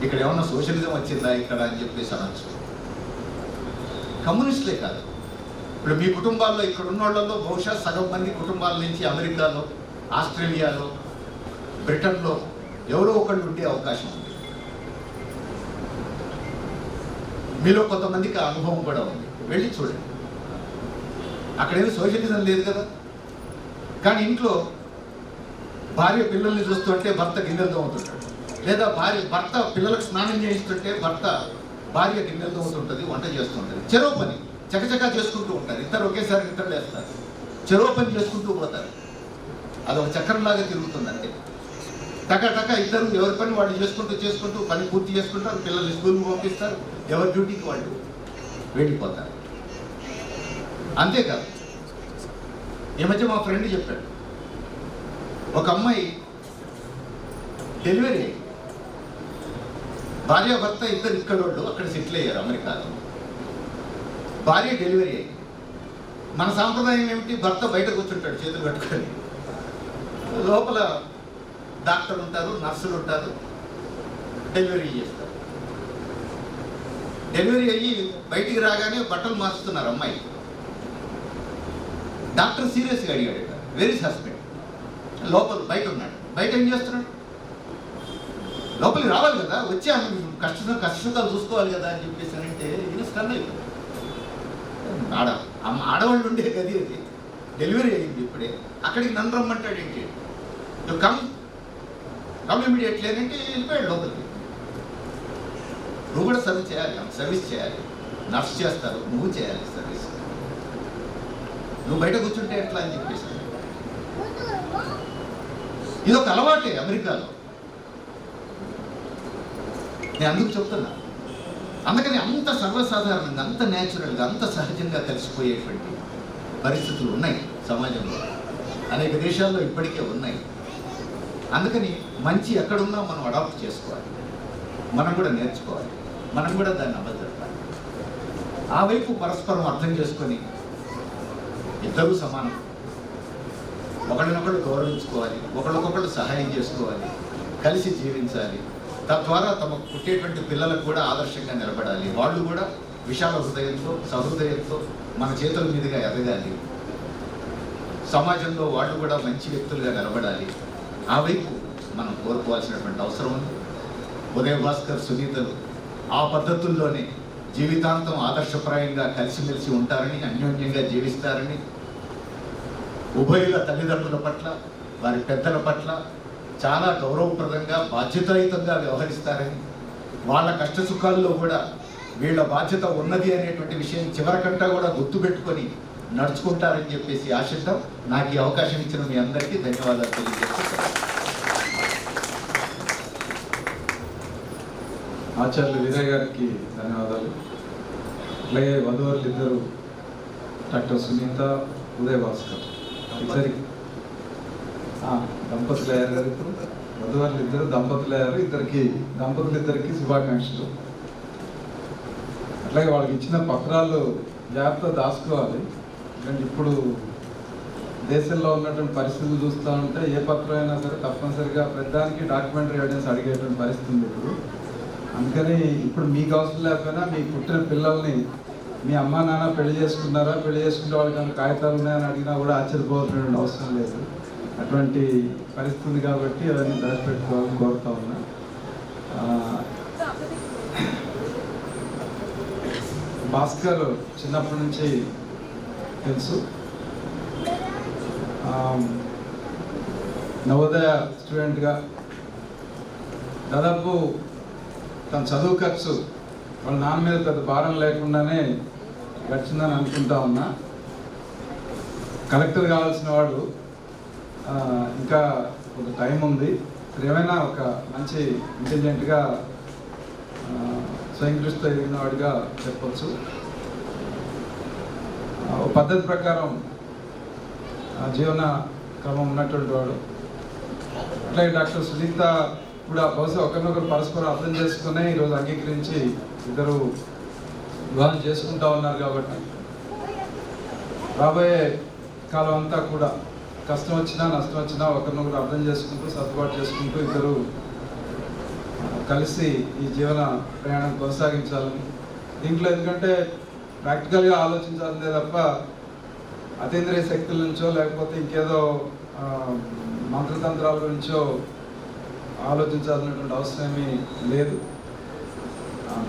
ఇక్కడ ఏమన్నా సోషలిజం వచ్చిందా ఇక్కడ అని చెప్పేసి అనొచ్చు. కమ్యూనిస్టులే కాదు, ఇప్పుడు మీ కుటుంబాల్లో ఇక్కడ ఉన్న వాళ్ళలో బహుశా సగం మంది కుటుంబాల నుంచి అమెరికాలో, ఆస్ట్రేలియాలో, బ్రిటన్లో ఎవరో ఒకళ్ళు ఉండే అవకాశం ఉంది. మీలో కొంతమందికి ఆ అనుభవం కూడా ఉంది, వెళ్ళి చూడండి. అక్కడేమీ సోషలిజం లేదు కదా. కానీ ఇంట్లో భార్య పిల్లల్ని చూస్తుంటే భర్త గిన్నెలు తోముతుంటాడు, లేదా భర్త పిల్లలకు స్నానం చేయిస్తుంటే భార్య గిన్నెలు తోముతుంటుంది, వంట చేస్తుంటుంది. చెరో పని చకచకా చేసుకుంటూ ఉంటారు. ఇద్దరు ఒకేసారి నిద్రలు వేస్తారు, చెరో పని చేసుకుంటూ పోతారు. అదొక చక్రంలాగా తిరుగుతుంది. అంతే, టక ఇద్దరు ఎవరి పని వాళ్ళు చేసుకుంటూ పని పూర్తి చేసుకుంటారు. పిల్లల్ని స్కూల్కి పంపిస్తారు, ఎవరి డ్యూటీకి వాళ్ళు వెళ్ళిపోతారు. అంతేకాదు, ఈ మధ్య మా ఫ్రెండ్ చెప్పాడు, ఒక అమ్మాయి డెలివరీ అయ్యి, భార్య భర్త ఇద్దరు ఇక్కడ వాళ్ళు అక్కడ సెటిల్ అయ్యారు అమెరికాలో. భార్య డెలివరీ అయ్యి మన సాంప్రదాయం ఏమిటి? భర్త బయట కూర్చుంటాడు చేతులు కట్టుకొని, లోపల డాక్టర్ ఉంటారు, నర్సులు ఉంటారు, డెలివరీ చేస్తారు. డెలివరీ అయ్యి బయటికి రాగానే బట్టలు మార్చుతున్నారు అమ్మాయి. డాక్టర్ సీరియస్గా అడిగాడు, వెరీ ఇస్ హస్బెండ్? లోపల బయట ఉన్నాడు. బయట ఏం చేస్తున్నాడు? లోపలికి రావాలి కదా, వచ్చి కష్టసుఖాలు చూసుకోవాలి కదా అని చెప్పేసి అంటే ఇది స్టన్ అయిపోయింది. ఆడవాళ్ళు ఉండే గది అది, డెలివరీ అయింది ఇప్పుడే, అక్కడికి నన్ను రమ్మంటాడు ఏంటి, కమ్ ఇమీడియట్లీ అంటే వెళ్ళిపోయాడు లోపలికి. నువ్వు కూడా సర్వీస్ చేయాలి, నర్స్ చేస్తారు, నువ్వు చేయాలి సర్వీస్. నువ్వు బయట కూర్చుంటే ఎట్లా అని చెప్పేసి ఇది ఒక అలవాటే అమెరికాలో. నేను అందుకు చెప్తున్నా. అందుకని అంత సర్వసాధారణంగా, అంత న్యాచురల్గా, అంత సహజంగా కలిసిపోయేటువంటి పరిస్థితులు ఉన్నాయి సమాజంలో. అనేక దేశాల్లో ఇప్పటికే ఉన్నాయి. అందుకని మంచి ఎక్కడున్నా మనం అడాప్ట్ చేసుకోవాలి, మనం కూడా నేర్చుకోవాలి, మనం కూడా దాన్ని అమలుజరపాలి. ఆ వైపు పరస్పరం అర్థం చేసుకొని ఇద్దరూ సమానం, ఒకళ్ళనొకళ్ళు గౌరవించుకోవాలి, ఒకళ్ళకొకళ్ళు సహాయం చేసుకోవాలి, కలిసి జీవించాలి. తద్వారా తమకు పుట్టేటువంటి పిల్లలకు కూడా ఆదర్శంగా నిలబడాలి. వాళ్ళు కూడా విశాల హృదయంతో, సహృదయంతో మన చేతుల మీదుగా ఎదగాలి. సమాజంలో వాళ్ళు కూడా మంచి వ్యక్తులుగా నిలబడాలి. ఆ వైపు మనం కోరుకోవాల్సినటువంటి అవసరం ఉంది. ఉదయ భాస్కర్, సునీతలు ఆ పద్ధతుల్లోనే జీవితాంతం ఆదర్శప్రాయంగా కలిసిమెలిసి ఉంటారని, అన్యోన్యంగా జీవిస్తారని, ఉభయుల తల్లిదండ్రుల పట్ల, వారి పెద్దల పట్ల చాలా గౌరవప్రదంగా, బాధ్యతాయుతంగా వ్యవహరిస్తారని, వాళ్ళ కష్టసుఖాల్లో కూడా వీళ్ళ బాధ్యత ఉన్నది అనేటువంటి విషయం చివరికంటా కూడా గుర్తుపెట్టుకొని నడుచుకుంటారని చెప్పేసి ఆశిద్దాం. నాకు ఈ అవకాశం ఇచ్చిన మీ అందరికీ ధన్యవాదాలు తెలియజేస్తున్నాను. ఆచార్యులు వీరయ్య గారికి ధన్యవాదాలు. అలాగే వధువరులు ఇద్దరు డాక్టర్ సునీత, ఉదయ భాస్కర్ ఇద్దరికి దంపతులు అయ్యారు కదా. ఇప్పుడు వధువరులు ఇద్దరు దంపతులు అయ్యారు. దంపతులిద్దరికి శుభాకాంక్షలు. అట్లాగే వాళ్ళకి ఇచ్చిన పత్రాలు జాగ్రత్తగా దాచుకోవాలి. ఎందుకంటే ఇప్పుడు దేశంలో ఉన్నటువంటి పరిస్థితులు చూస్తూ ఉంటే ఏ పత్రం అయినా సరే తప్పనిసరిగా ప్రతిదానికి డాక్యుమెంటరీ ఎవిడెన్స్ అడిగేటువంటి పరిస్థితి ఉంది ఇప్పుడు. అందుకని ఇప్పుడు మీకు అవసరం లేకపోయినా మీ పుట్టిన పిల్లల్ని మీ అమ్మా నాన్న పెళ్లి చేసుకున్నారా, పెళ్లి చేసుకునే వాళ్ళకి ఏమైనా కాగితాలు ఉన్నాయని అడిగినా కూడా ఆశ్చర్యపోవాల్సిన అవసరం లేదు. అటువంటి పరిస్థితి ఉంది కాబట్టి అవన్నీ దాచిపెట్టుకోవాలని కోరుతా ఉన్నా. భాస్కర్ చిన్నప్పటి నుంచి తెలుసు. నవోదయ స్టూడెంట్గా దాదాపు తన చదువు ఖర్చు వాళ్ళ నాన్న మీద పెద్ద భారం లేకుండానే గడిచిందని అనుకుంటా ఉన్నా. కలెక్టర్ కావాల్సిన వాడు ఇంకా ఒక టైం ఉంది. ఏమైనా ఒక మంచి ఇంటెలిజెంట్గా స్వయంకృష్ణ ఎదిగిన వాడిగా చెప్పచ్చు. ఒక పద్ధతి ప్రకారం జీవన క్రమం ఉన్నటువంటి వాడు. అట్లాగే డాక్టర్ సునీత కూడా బహుశా ఒకరినొకరు పరస్పరం అర్థం చేసుకునే ఈరోజు అంగీకరించి ఇద్దరు వివాహం చేసుకుంటా ఉన్నారు. కాబట్టి రాబోయే కాలం అంతా కూడా కష్టం వచ్చినా నష్టం వచ్చినా ఒకరినొకరు అర్థం చేసుకుంటూ, సర్దుబాటు చేసుకుంటూ ఇద్దరు కలిసి ఈ జీవన ప్రయాణం కొనసాగించాలని. దీంట్లో ఎందుకంటే ప్రాక్టికల్గా ఆలోచించాలనే తప్ప అతీంద్రియ శక్తుల నుంచో లేకపోతే ఇంకేదో మంత్రతంత్రాల గురించో ఆలోచించాల్సినటువంటి అవసరం ఏమీ లేదు.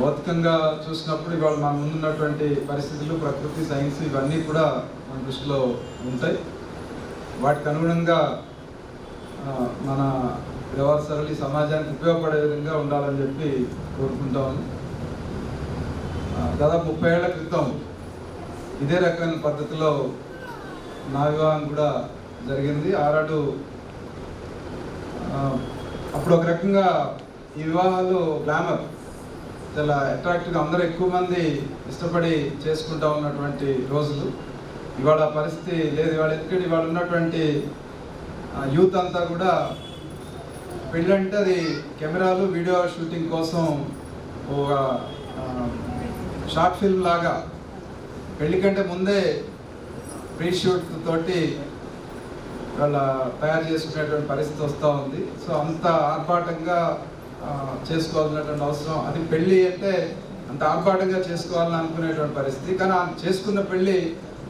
భౌతికంగా చూసినప్పుడు ఇవాళ మన ముందున్నటువంటి పరిస్థితులు, ప్రకృతి, సైన్స్ ఇవన్నీ కూడా మన దృష్టిలో ఉంటాయి. వాటికి అనుగుణంగా మన వ్యవహార సరళి సమాజానికి ఉపయోగపడే విధంగా ఉండాలని చెప్పి కోరుకుంటామని. దాదాపు 30 ఏళ్ల క్రితం ఇదే రకమైన పద్ధతిలో నా వివాహం కూడా జరిగింది. ఆనాడు అప్పుడు ఒక రకంగా ఈ వివాహాలు గ్లామర్, చాలా అట్రాక్టివ్గా అందరూ ఎక్కువ మంది ఇష్టపడి చేసుకుంటా ఉన్నటువంటి రోజులు. ఇవాళ పరిస్థితి లేదు. ఎందుకంటే ఇవాళ ఉన్నటువంటి యూత్ అంతా కూడా పెళ్ళంటే అది కెమెరాలు, వీడియో షూటింగ్ కోసం ఒక షార్ట్ ఫిల్మ్ లాగా పెళ్లి కంటే ముందే ప్రీ షూట్ తోటి వాళ్ళ తయారు చేసుకునేటువంటి పరిస్థితి వస్తూ ఉంది. సో అంత ఆర్భాటంగా చేసుకోవాల్సినటువంటి అవసరం, అది పెళ్ళి అంటే అంత ఆర్భాటంగా చేసుకోవాలని అనుకునేటువంటి పరిస్థితి. కానీ చేసుకున్న పెళ్ళి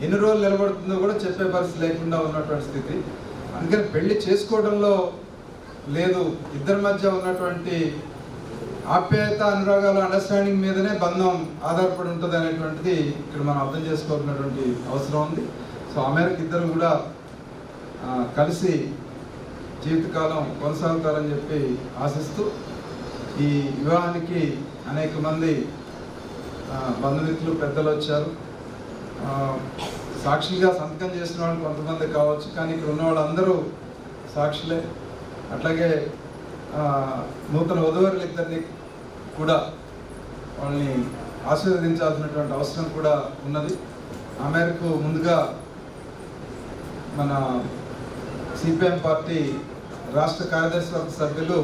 ఎన్ని రోజులు నిలబడుతుందో కూడా చెప్పే పరిస్థితి లేకుండా ఉన్నటువంటి స్థితి. అందుకని పెళ్లి చేసుకోవడంలో లేదు, ఇద్దరి మధ్య ఉన్నటువంటి ఆప్యాయత, అనురాగాలు, అండర్స్టాండింగ్ మీదనే బంధం ఆధారపడి ఉంటుంది అనేటువంటిది ఇక్కడ మనం అర్థం చేసుకోవాల్సినటువంటి అవసరం ఉంది. సో ఆ మేరకు ఇద్దరు కూడా కలిసి జీవితకాలం కొనసాగుతారని చెప్పి ఆశిస్తూ ఈ వివాహానికి అనేక మంది బంధుమిత్రులు, పెద్దలు వచ్చారు. సాక్షిగా సంతకం చేసిన వాళ్ళు కొంతమంది కావచ్చు, కానీ ఇక్కడ ఉన్న వాళ్ళందరూ సాక్షులే. అట్లాగే నూతన వధూవరులు ఇద్దరిని కూడా వాళ్ళని ఆశీర్వదించాల్సినటువంటి అవసరం కూడా ఉన్నది. ఆ మేరకు ముందుగా మన సిపిఎం పార్టీ రాష్ట్ర కార్యదర్శి వర్గ సభ్యులు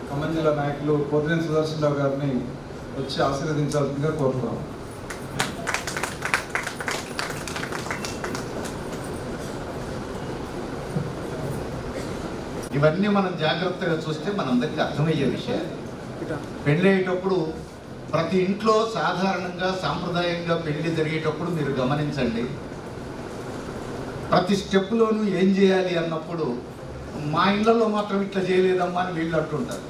ఖమ్మం జిల్లా నాయకులు పోతినేని సుదర్శన్ రావు గారిని వచ్చి ఆశీర్వదించాల్సిందిగా కోరుతున్నాం. ఇవన్నీ మనం జాగ్రత్తగా చూస్తే మనందరికీ అర్థమయ్యే విషయాలు. పెళ్ళయ్యేటప్పుడు ప్రతి ఇంట్లో సాధారణంగా సాంప్రదాయంగా పెళ్లి జరిగేటప్పుడు మీరు గమనించండి, ప్రతి స్టెప్లోనూ ఏం చేయాలి అన్నప్పుడు మా ఇళ్లలో మాత్రం ఇట్లా చేయలేదమ్మా అని వీళ్ళు అంటుంటారు.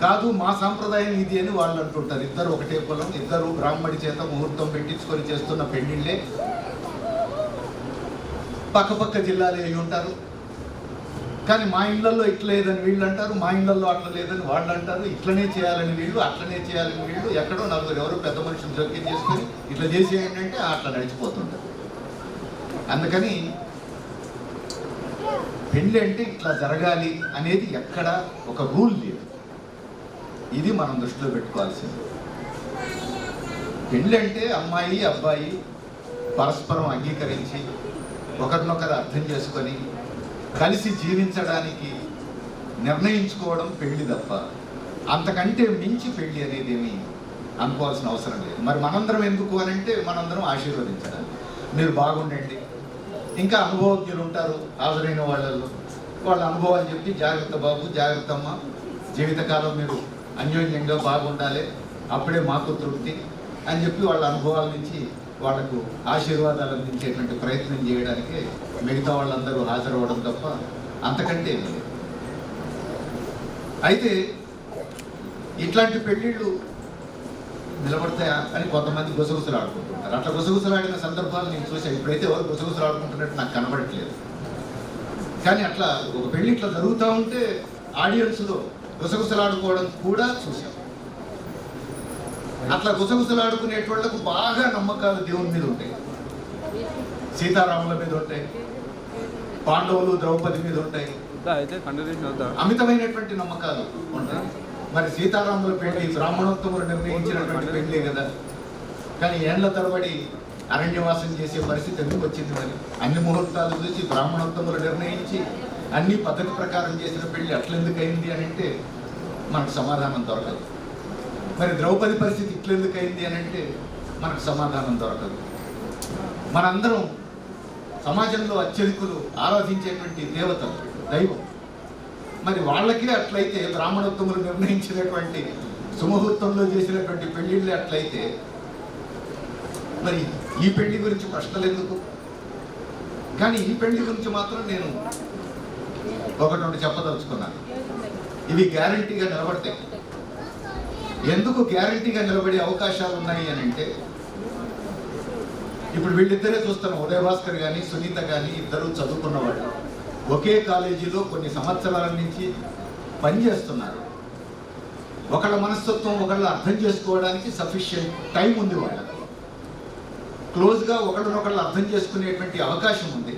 కాదు, మా సాంప్రదాయం ఇది అని వాళ్ళు అంటుంటారు. ఇద్దరు ఒకటే కులం, ఇద్దరు బ్రాహ్మడి చేత ముహూర్తం పెట్టించుకొని చేస్తున్న పెళ్లిళ్ళే పక్కపక్క జిల్లాలు అయి ఉంటారు. కానీ మా ఇళ్లలో ఇట్లా లేదని వీళ్ళు అంటారు, మా ఇళ్లలో అట్లా లేదని వాళ్ళు అంటారు. ఇట్లనే చేయాలని వీళ్ళు, అట్లనే చేయాలని వీళ్ళు, ఎక్కడో నలుగురు ఎవరో పెద్ద మనుషులు జోక్యం చేసుకొని ఇట్లా చేసేయండి అంటే అట్లా నడిచిపోతుంటారు. అందుకని పెళ్ళి అంటే ఇట్లా జరగాలి అనేది ఎక్కడ ఒక రూల్ లేదు. ఇది మనం దృష్టిలో పెట్టుకోవాల్సింది. పెళ్ళి అంటే అమ్మాయి అబ్బాయి పరస్పరం అంగీకరించి ఒకరినొకరు అర్థం చేసుకొని కలిసి జీవించడానికి నిర్ణయించుకోవడం పెళ్లి తప్ప అంతకంటే మించి పెళ్లి అనేది ఏమి అనుకోవాల్సిన అవసరం లేదు. మరి మనందరం ఎందుకు అని అంటే మనందరం ఆశీర్వదించడానికి. మీరు బాగుండండి, ఇంకా అనుభవజ్ఞులు ఉంటారు హాజరైన వాళ్ళల్లో, వాళ్ళ అనుభవాలు చెప్పి జాగ్రత్త బాబు, జాగ్రత్త అమ్మ, జీవితకాలం మీరు అన్యోన్యంగా బాగుండాలి, అప్పుడే మాకు తృప్తి అని చెప్పి వాళ్ళ అనుభవాల నుంచి వాళ్లకు ఆశీర్వాదాలు అందించేటువంటి ప్రయత్నం చేయడానికే మిగతా వాళ్ళందరూ హాజరవ్వడం తప్ప అంతకంటే ఏమీ లేదు. అయితే ఇట్లాంటి పెళ్ళిళ్ళు నిలబడతాయా అని కొంతమంది గుసగుసలు ఆడుకుంటుంటారు. అట్లా గుసగుసలాడిన సందర్భాలు నేను చూసాను. ఇప్పుడైతే ఎవరు గుసగుసలు ఆడుకుంటున్నట్టు నాకు కనబడట్లేదు. కానీ అట్లా ఒక పెళ్ళి ఇట్లా జరుగుతూ ఉంటే ఆడియన్స్లో గుసగుసలాడుకోవడం కూడా చూసాం. అట్లా గుసగుసలాడుకునేటోళ్లకు బాగా నమ్మకాలు దేవుని మీద ఉంటాయి. సీతారాముల మీద ఉంటాయి, పాండవులు ద్రౌపది మీద ఉంటాయి, అమితమైనటువంటి నమ్మకాలు ఉంటాయి. మరి సీతారాముల పెళ్లి బ్రాహ్మణోత్తములు నిర్ణయించినటువంటి పెళ్లే కదా. కానీ ఏండ్ల తరబడి అరణ్యవాసం చేసే పరిస్థితి ఎందుకు వచ్చింది? మరి అన్ని ముహూర్తాలు చూసి బ్రాహ్మణోత్తములు నిర్ణయించి అన్ని పద్ధతి ప్రకారం చేసిన పెళ్లి అట్లెందుకు అయింది అని అంటే మనకు సమాధానం దొరకదు. మరి ద్రౌపది పరిస్థితి ఇట్లెందుకు అయింది అని అంటే మనకు సమాధానం దొరకదు. మనందరం సమాజంలో అత్యధికులు ఆరాధించేటువంటి దేవతలు, దైవం. మరి వాళ్ళకి అట్లయితే బ్రాహ్మణోత్తములు నిర్ణయించినటువంటి సుముహూర్తంలో చేసినటువంటి పెళ్లిళ్ళే అట్లయితే మరి ఈ పెళ్లి గురించి ప్రశ్నలు ఎందుకు? కానీ ఈ పెళ్లి గురించి మాత్రం నేను ఒకటి చెప్పదలుచుకున్నాను. ఇవి గ్యారంటీగా నిలబడతాయి. ఎందుకు గ్యారంటీగా నిలబడే అవకాశాలు ఉన్నాయి అని అంటే, ఇప్పుడు వీళ్ళిద్దరే చూస్తున్నాం, ఉదయ భాస్కర్ కానీ సునీత కానీ ఇద్దరు చదువుకున్నవాళ్ళు, ఒకే కాలేజీలో కొన్ని సంవత్సరాల నుంచి పనిచేస్తున్నారు. ఒకళ్ళ మనస్తత్వం ఒకళ్ళు అర్థం చేసుకోవడానికి సఫిషియెంట్ టైం ఉంది. వాళ్ళకి క్లోజ్గా ఒకళ్ళనొకళ్ళు అర్థం చేసుకునేటువంటి అవకాశం ఉంది.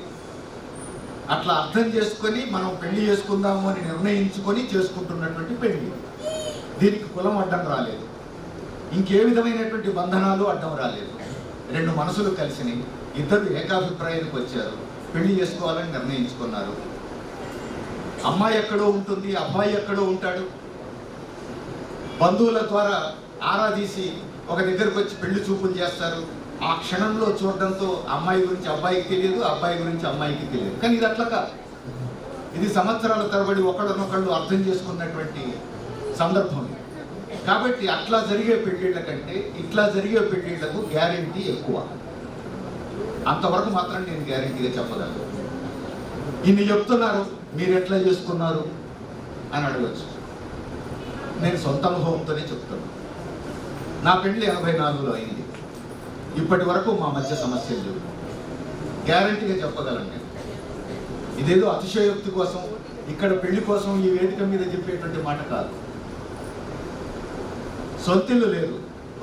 అట్లా అర్థం చేసుకొని మనం పెళ్లి చేసుకుందాము అని నిర్ణయించుకొని చేసుకుంటున్నటువంటి పెళ్లి. దీనికి కులం అడ్డం రాలేదు, ఇంకే విధమైనటువంటి బంధనాలు అడ్డం రాలేదు. రెండు మనసులు కలిసినాయి, ఇద్దరు ఏకాభిప్రాయానికి వచ్చారు, పెళ్లి చేసుకోవాలని నిర్ణయించుకున్నారు. అమ్మాయి ఎక్కడో ఉంటుంది, అబ్బాయి ఎక్కడో ఉంటాడు. బంధువుల ద్వారా ఆరాధీసి ఒక దగ్గరకు వచ్చి పెళ్లి చూపులు చేస్తారు. ఆ క్షణంలో చూడడంతో అమ్మాయి గురించి అబ్బాయికి తెలియదు, అబ్బాయి గురించి అమ్మాయికి తెలియదు. కానీ ఇది అట్లా కాదు. ఇది సంవత్సరాల తరబడి ఒకళ్ళనొకళ్ళు అర్థం చేసుకున్నటువంటి సందర్భం. కాబట్టి అట్లా జరిగే పెళ్ళిళ్ళ కంటే ఇట్లా జరిగే పెళ్ళిళ్ళకు గ్యారెంటీ ఎక్కువ. అంతవరకు మాత్రం నేను గ్యారెంటీగా చెప్పగలను. ఇన్ని చెప్తున్నారు, మీరు ఎట్లా చేసుకున్నారు అని అడగచ్చు. నేను సొంత అనుభవంతోనే చెప్తాను. నా పెళ్లి 84లో అయింది. ఇప్పటి వరకు మా మధ్య సమస్యలు లేవు. గ్యారెంటీగా చెప్పగలను నేను. ఇదేదో అతిశయోక్తి కోసం, ఇక్కడ పెళ్లి కోసం ఈ వేదిక మీద చెప్పేటువంటి మాట కాదు. సొంతిల్లు లేదు,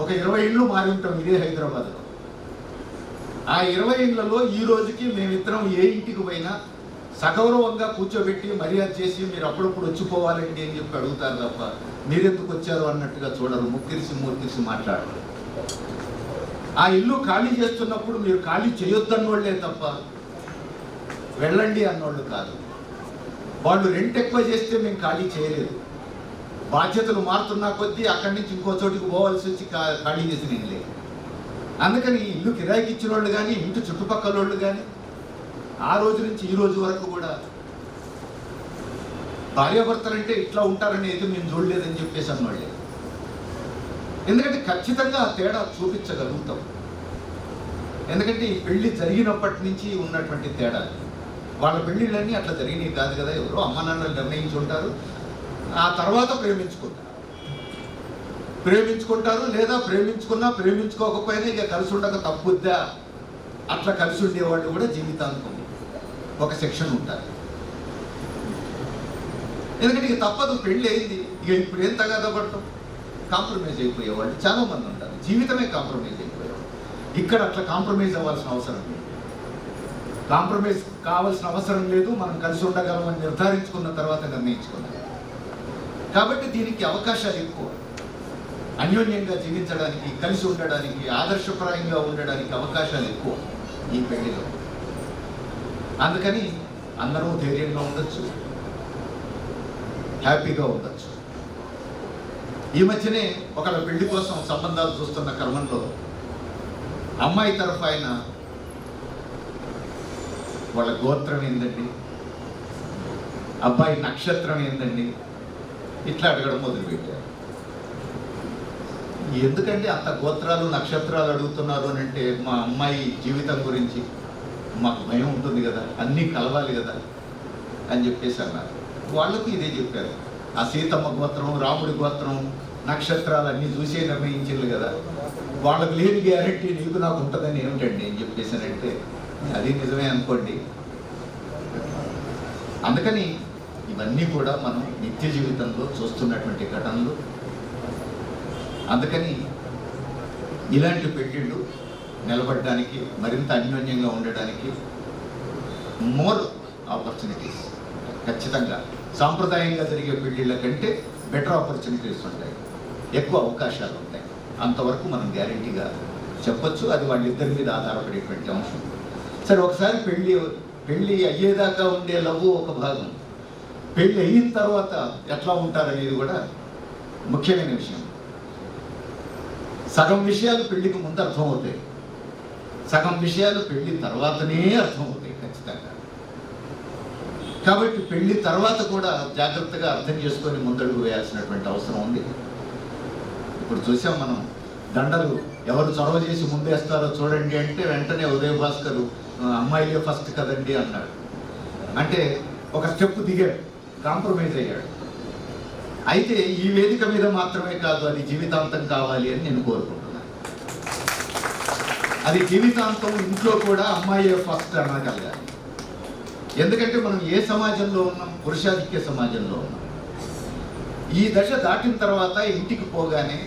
ఒక 20 ఇళ్ళు మారి ఉంటాం ఇదే హైదరాబాద్లో. ఆ 20 ఇళ్లలో ఈ రోజుకి మేమిద్దరం ఏ ఇంటికి పోయినా సగౌరవంగా కూర్చోబెట్టి మర్యాద చేసి మీరు అప్పుడప్పుడు వచ్చిపోవాలండి అని చెప్పి అడుగుతారు తప్ప మీరెందుకు వచ్చారు అన్నట్టుగా చూడరు. ముక్కిరిసి మాట్లాడరు. ఆ ఇల్లు ఖాళీ చేస్తున్నప్పుడు మీరు ఖాళీ చేయొద్దన్నోళ్లే తప్ప వెళ్ళండి అన్నోళ్ళు కాదు. వాళ్ళు రెంట్ ఎక్కువ చేస్తే మేము ఖాళీ చేయలేదు. బాధ్యతలు మారుతున్నా కొద్దీ అక్కడి నుంచి ఇంకో చోటికి పోవాల్సి వచ్చి ఖాళీ చేసిన ఇల్లే. అందుకని ఇల్లు కిరాయికి ఇచ్చిన వాళ్ళు కానీ ఇంటి చుట్టుపక్కల వాళ్ళు కానీ ఆ రోజు నుంచి ఈ రోజు వరకు కూడా భార్యాభర్తలంటే ఇట్లా ఉంటారని అయితే మేము చూడలేదని చెప్పేసి అన్నవాళ్ళే. ఎందుకంటే ఖచ్చితంగా ఆ తేడా చూపించగలుగుతాం. ఎందుకంటే ఈ పెళ్లి జరిగినప్పటి నుంచి ఉన్నటువంటి తేడా. వాళ్ళ పెళ్ళిళ్ళన్నీ అట్లా జరిగినాయి కాదు కదా. ఎవరో అమ్మ నాన్నలు నిర్ణయించుకుంటారు, ఆ తర్వాత ప్రేమించుకుంటారు లేదా ప్రేమించుకోకపోయినా ఇక కలిసి ఉండక తప్పుద్దా అట్లా కలిసి ఉండేవాళ్ళు కూడా జీవితాంతం ఒక సెక్షన్ ఉంటారు. ఎందుకంటే ఇక తప్పదు, పెళ్ళి అయింది, ఇక ఇప్పుడు ఏం తగాదా పడటం, కాంప్రమైజ్ అయిపోయేవాళ్ళు చాలా మంది ఉంటారు. జీవితమే కాంప్రమైజ్ అయిపోయేవాళ్ళు. ఇక్కడ అట్లా కాంప్రమైజ్ అవ్వాల్సిన అవసరం లేదు. కాంప్రమైజ్ కావాల్సిన అవసరం లేదు. మనం కలిసి ఉండగలమని నిర్ధారించుకున్న తర్వాత నిర్ణయించుకున్నాం. కాబట్టి దీనికి అవకాశాలు ఎక్కువ. అన్యోన్యంగా జీవించడానికి, కలిసి ఉండడానికి, ఆదర్శప్రాయంగా ఉండడానికి అవకాశాలు ఎక్కువ ఈ పెళ్లిలో. అందుకని అందరూ ధైర్యంగా ఉండొచ్చు, హ్యాపీగా ఉండొచ్చు. ఈ మధ్యనే ఒకళ్ళ పెళ్లి కోసం సంబంధాలు చూస్తున్న క్రమంలో అమ్మాయి తరఫు ఆయన వాళ్ళ గోత్రం ఏందండి, అబ్బాయి నక్షత్రం ఏందండి, ఇట్లా అడగడం మొదలుపెట్టారు. ఎందుకంటే అంత గోత్రాలు నక్షత్రాలు అడుగుతున్నారు అని అంటే మా అమ్మాయి జీవితం గురించి మాకు భయం ఉంటుంది కదా, అన్నీ కలవాలి కదా అని చెప్పేసి అన్నారు. వాళ్ళకు ఇదే చెప్పారు. ఆ సీతమ్మ గోత్రం, రాముడి గోత్రం, నక్షత్రాలు అన్నీ చూసే నిర్ణయించారు కదా, వాళ్ళకు లేని గ్యారెంటీ నీకు నాకు ఉంటుందని ఏమిటండి అని చెప్పేసానంటే అది నిజమే అనుకోండి. అందుకని ఇవన్నీ కూడా మనం నిత్య జీవితంలో చూస్తున్నటువంటి ఘటనలు. అందుకని ఇలాంటి పెళ్ళిళ్ళు నిలబడడానికి, మరింత అన్యోన్యంగా ఉండడానికి మోర్ ఆపర్చునిటీస్ ఖచ్చితంగా సాంప్రదాయంగా జరిగే పెళ్ళిళ్ళ కంటే బెటర్ ఆపర్చునిటీస్ ఉంటాయి, ఎక్కువ అవకాశాలు ఉంటాయి. అంతవరకు మనం గ్యారెంటీగా చెప్పొచ్చు. అది వాళ్ళిద్దరి మీద ఆధారపడేటువంటి అంశం. సరే, ఒకసారి పెళ్ళి అయ్యేదాకా ఉండే లవ్వు ఒక భాగం. పెళ్ళి అయిన తర్వాత ఎట్లా ఉంటారనేది కూడా ముఖ్యమైన విషయం. సగం విషయాలు పెళ్లికి ముందు అర్థమవుతాయి, సగం విషయాలు పెళ్లి తర్వాతనే అర్థమవుతాయి ఖచ్చితంగా. కాబట్టి పెళ్లి తర్వాత కూడా జాగ్రత్తగా అర్థం చేసుకొని ముందడుగు వేయాల్సినటువంటి అవసరం ఉంది. ఇప్పుడు చూసాం మనం, దండలు ఎవరు చొరవ చేసి ముందేస్తారో చూడండి అంటే వెంటనే ఉదయ భాస్కర్ అమ్మాయిలే ఫస్ట్ కదండి అన్నాడు. అంటే ఒక స్టెప్ దిగాడు, కాంప్రమైజ్ అయ్యాడు. అయితే ఈ వేదిక మీద మాత్రమే కాదు, అది జీవితాంతం కావాలి అని నేను కోరుకుంటున్నాను. అది జీవితాంతం ఇంట్లో కూడా అమ్మాయి ఫస్ట్ అనగలగాలి. ఎందుకంటే మనం ఏ సమాజంలో ఉన్నాం, పురుషాధిక్య సమాజంలో ఉన్నాం. ఈ దశ దాటిన తర్వాత ఇంటికి పోగానే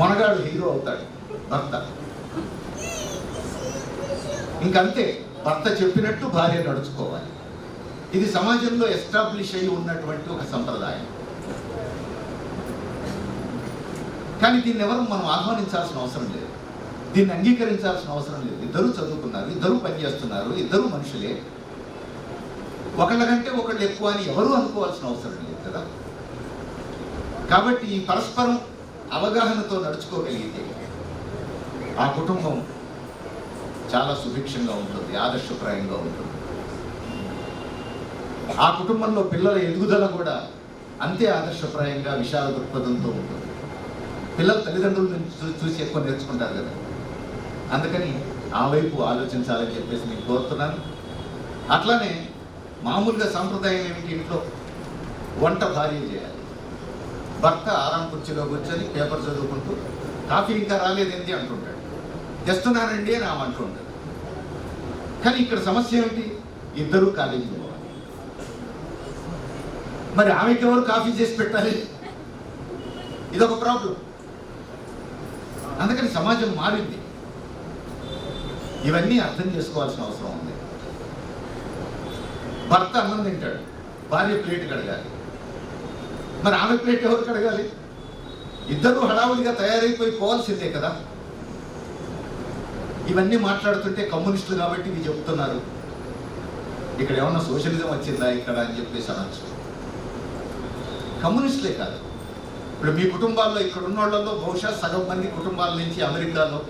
మనగాడు హీరో అవుతాడు, భర్త. ఇంకంతే, భర్త చెప్పినట్టు భార్య నడుచుకోవాలి. ఇది సమాజంలో ఎస్టాబ్లిష్ అయి ఉన్నటువంటి ఒక సంప్రదాయం. కానీ దీన్ని ఎవరు మనం ఆహ్వానించాల్సిన అవసరం లేదు, దీన్ని అంగీకరించాల్సిన అవసరం లేదు. ఇద్దరు చదువుకున్నారు, ఇద్దరు పనిచేస్తున్నారు, ఇద్దరు మనుషులే. ఒకళ్ళ కంటే ఒకళ్ళు ఎక్కువ అని ఎవరు అనుకోవాల్సిన అవసరం లేదు కదా. కాబట్టి ఈ పరస్పరం అవగాహనతో నడుచుకోగలిగితే ఆ కుటుంబం చాలా సుభిక్షంగా ఉంటుంది, ఆదర్శప్రాయంగా ఉంటుంది. ఆ కుటుంబంలో పిల్లల ఎదుగుదల కూడా అంతే ఆదర్శప్రాయంగా విశాల దృక్పథంతో ఉంటుంది. పిల్లలు తల్లిదండ్రులను చూసి ఎక్కువ నేర్చుకుంటారు కదా, అందుకని ఆ వైపు ఆలోచించాలని చెప్పేసి నేను కోరుతున్నాను. అట్లానే మామూలుగా సాంప్రదాయం ఏమిటి, ఇంట్లో వంట భార్య చేయాలి, భర్త ఆరాం కుర్చీలో కూర్చొని పేపర్ చదువుకుంటూ కాఫీ ఇంకా రాలేదేంటి అంటుంటాడు, తెస్తున్నానండి అని ఆమె అంటుంటాడు. కానీ ఇక్కడ సమస్య ఏమిటి, ఇద్దరూ కాలేజీలో పోవాలి. మరి ఆమెకి ఎవరు కాఫీ చేసి పెట్టాలి, ఇదొక ప్రాబ్లం. అందుకని సమాజం మారింది, ఇవన్నీ అర్థం చేసుకోవాల్సిన అవసరం ఉంది. భర్త అన్నం తింటాడు, భార్య ప్లేట్ కడగాలి, మరి ఆమె ప్లేట్ ఎవరు కడగాలి? ఇద్దరూ హడావుడిగా తయారైపోయి పోవాల్సిందే కదా. ఇవన్నీ మాట్లాడుతుంటే కమ్యూనిస్టులు కాబట్టి ఇవి చెప్తున్నారు, ఇక్కడ ఏమన్నా సోషలిజం వచ్చిందా ఇక్కడ అని చెప్పేసి అనొచ్చు. కమ్యూనిస్టులే కాదు, ఇప్పుడు మీ కుటుంబాల్లో ఇక్కడ ఉన్న వాళ్ళలో బహుశా సగం మంది కుటుంబాల నుంచి అమెరికాలో,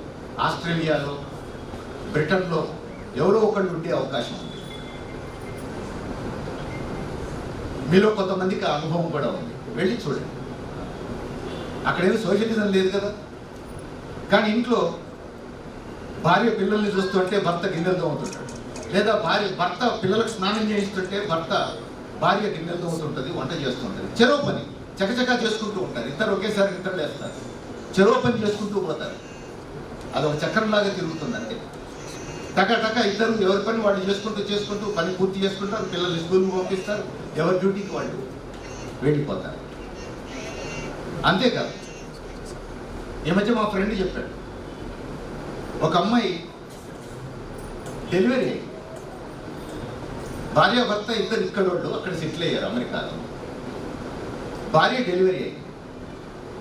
ఆస్ట్రేలియాలో, బ్రిటన్లో ఎవరో ఒకళ్ళు ఉండే అవకాశం ఉంది. మీలో కొంతమందికి ఆ అనుభవం కూడా ఉంది, వెళ్ళి చూడండి. అక్కడేమి సోషలిజం లేదు కదా, కానీ ఇంట్లో భార్య పిల్లల్ని చూస్తుంటే భర్త గిన్నెలు తోముతుంటాడు, లేదా భర్త పిల్లలకు స్నానం చేయిస్తుంటే భార్య గిన్నెలు తోముతుంటుంది, వంట చేస్తుంటుంది. చెరో పని చకచకా చేసుకుంటూ ఉంటారు, ఇద్దరు ఒకేసారి నిద్ర లేస్తారు, చెరో పని చేసుకుంటూ పోతారు. అదొక చక్రంలాగా తిరుగుతుంది అంతే. టక ఇద్దరు ఎవరి పని వాళ్ళు చేసుకుంటూ పని పూర్తి చేసుకుంటారు, పిల్లల్ని స్కూల్కి పంపిస్తారు, ఎవరి డ్యూటీకి వాళ్ళు వెళ్ళిపోతారు. అంతేకాదు, ఈ మధ్య మా ఫ్రెండ్ చెప్పాడు, ఒక అమ్మాయి డెలివరీ అయ్యి, భార్య భర్త ఇద్దరు ఇక్కడ వాళ్ళు అక్కడ సెటిల్ అయ్యారు అమెరికాలో. భార్య డెలివరీ అయ్యి,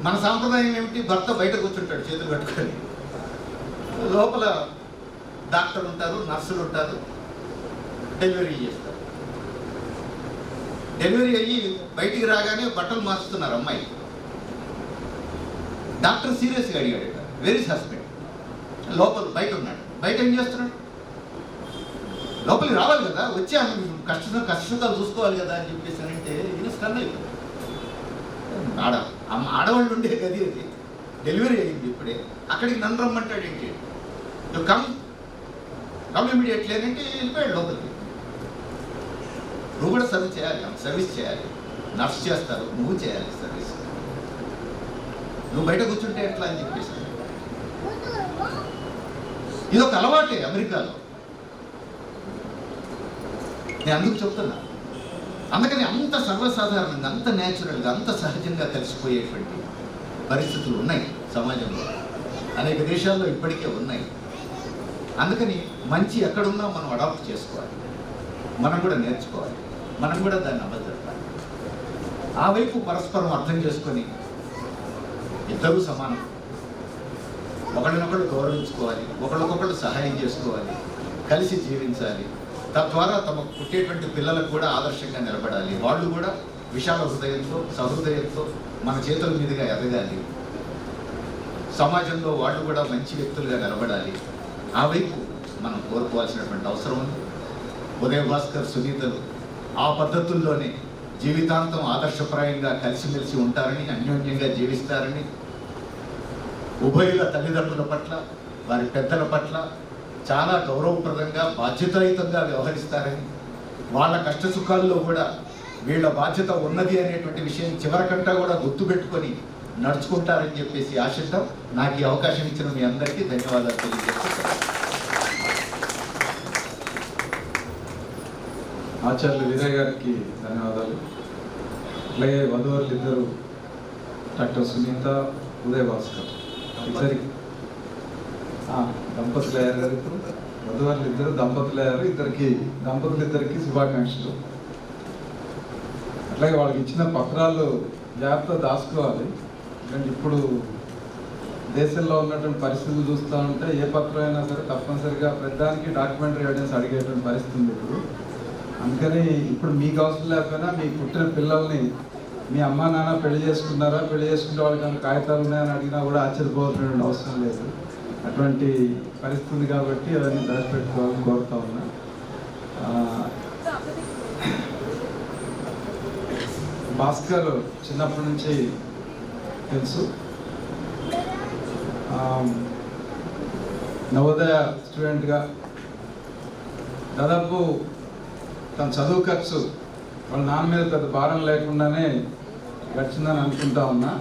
మన సాంప్రదాయం ఏమిటి, భర్త బయట కూర్చుంటాడు చేతులు కట్టుకొని, లోపల డాక్టర్ ఉంటారు, నర్సులు ఉంటారు, డెలివరీ చేస్తారు. డెలివరీ అయ్యి బయటికి రాగానే బట్టలు మార్చుతున్నారు అమ్మాయి. డాక్టర్ సీరియస్గా అడిగాడు, వెరీ సస్పెక్ట్, లోపల బయట ఉన్నాడు, బయట ఏం చేస్తున్నాడు, లోపలికి రావాలి కదా, వచ్చి ఆమె కష్టసుఖాలు చూసుకోవాలి కదా అని చెప్పేసి అంటే ఈయన స్టన్ అయిపోయింది. ఆడవాళ్ళు ఉండే గది అది, డెలివరీ అయ్యింది ఇప్పుడే, అక్కడికి నన్ను రమ్మంటాడు ఏంటి, కమ్ ఇమీడియట్లీ అంటే వెళ్ళిపోయాడు లోపలికి. నువ్వు కూడా సర్వీస్ చేయాలి, నర్స్ చేస్తారు, నువ్వు చేయాలి సర్వీస్, నువ్వు బయట కూర్చుంటే ఎట్లా అని చెప్పేసి. ఇది ఒక అలవాటే అమెరికాలో, నేను అందుకు చెప్తున్నా. అందుకని అంత సర్వసాధారణంగా, అంత న్యాచురల్గా, అంత సహజంగా కలిసిపోయేటువంటి పరిస్థితులు ఉన్నాయి సమాజంలో, అనేక దేశాల్లో ఇప్పటికే ఉన్నాయి. అందుకని మంచి ఎక్కడున్నా మనం అడాప్ట్ చేసుకోవాలి, మనం కూడా నేర్చుకోవాలి, మనం కూడా దాన్ని అమలు జరపాలి. ఆ వైపు పరస్పరం అర్థం చేసుకొని ఇద్దరూ సమానం, ఒకళ్ళనొకళ్ళు గౌరవించుకోవాలి, ఒకళ్ళకొకళ్ళు సహాయం చేసుకోవాలి, కలిసి జీవించాలి. తద్వారా తమకు పుట్టేటువంటి పిల్లలకు కూడా ఆదర్శంగా నిలబడాలి. వాళ్ళు కూడా విశాల హృదయంతో, సహృదయంతో మన చేతుల మీదుగా ఎదగాలి. సమాజంలో వాళ్ళు కూడా మంచి వ్యక్తులుగా నిలబడాలి. ఆ వైపు మనం కోరుకోవాల్సినటువంటి అవసరం ఉంది. ఉదయ భాస్కర్, సునీతలు ఆ పద్ధతుల్లోనే జీవితాంతం ఆదర్శప్రాయంగా కలిసిమెలిసి ఉంటారని, అన్యోన్యంగా జీవిస్తారని, ఉభయుల తల్లిదండ్రుల పట్ల, వారి పెద్దల పట్ల చాలా గౌరవప్రదంగా, బాధ్యతాయుతంగా వ్యవహరిస్తారని, వాళ్ళ కష్టసుఖాల్లో కూడా వీళ్ళ బాధ్యత ఉన్నది అనేటువంటి విషయం చివరికంటా కూడా గుర్తుపెట్టుకొని నడుచుకుంటారని చెప్పేసి ఆశిద్దాం. నాకు ఈ అవకాశం ఇచ్చిన మీ అందరికీ ధన్యవాదాలు తెలియజేస్తున్నాను. ఆచార్యులు వీరయ్య గారికి ధన్యవాదాలు. అట్లాగే వధువరులు ఇద్దరు, డాక్టర్ సునీత, ఉదయ భాస్కర్ ఇద్దరికి దంపతులు అయ్యారు కదా, ఇప్పుడు వధువరులు ఇద్దరు దంపతులు అయ్యారు. దంపతులిద్దరికి శుభాకాంక్షలు. అట్లాగే వాళ్ళకి ఇచ్చిన పత్రాలు జాగ్రత్త దాచుకోవాలి. ఎందుకంటే ఇప్పుడు దేశంలో ఉన్నటువంటి పరిస్థితులు చూస్తూ ఉంటే ఏ పత్రం అయినా సరే తప్పనిసరిగా ప్రతిదానికి డాక్యుమెంటరీ ఎవిడెన్స్ అడిగేటువంటి పరిస్థితి ఉంది ఇప్పుడు. అందుకని ఇప్పుడు మీకు అవసరం లేకపోయినా మీకు పుట్టిన పిల్లల్ని మీ అమ్మా నాన్న పెళ్లి చేసుకున్నారా, పెళ్లి చేసుకుంటే వాళ్ళకి కాగితాలు ఉన్నాయని అడిగినా కూడా ఆశ్చర్యపోవాల్సిన అవసరం లేదు. అటువంటి పరిస్థితి ఉంది కాబట్టి అవన్నీ దాచిపెట్టుకోవాలని కోరుతా ఉన్నా. భాస్కర్ చిన్నప్పటి నుంచి తెలుసు. నవోదయ స్టూడెంట్గా దాదాపు తన చదువు ఖర్చు వాళ్ళ నాన్న మీద పెద్ద భారం లేకుండానే గడిచిందని అనుకుంటా ఉన్నా.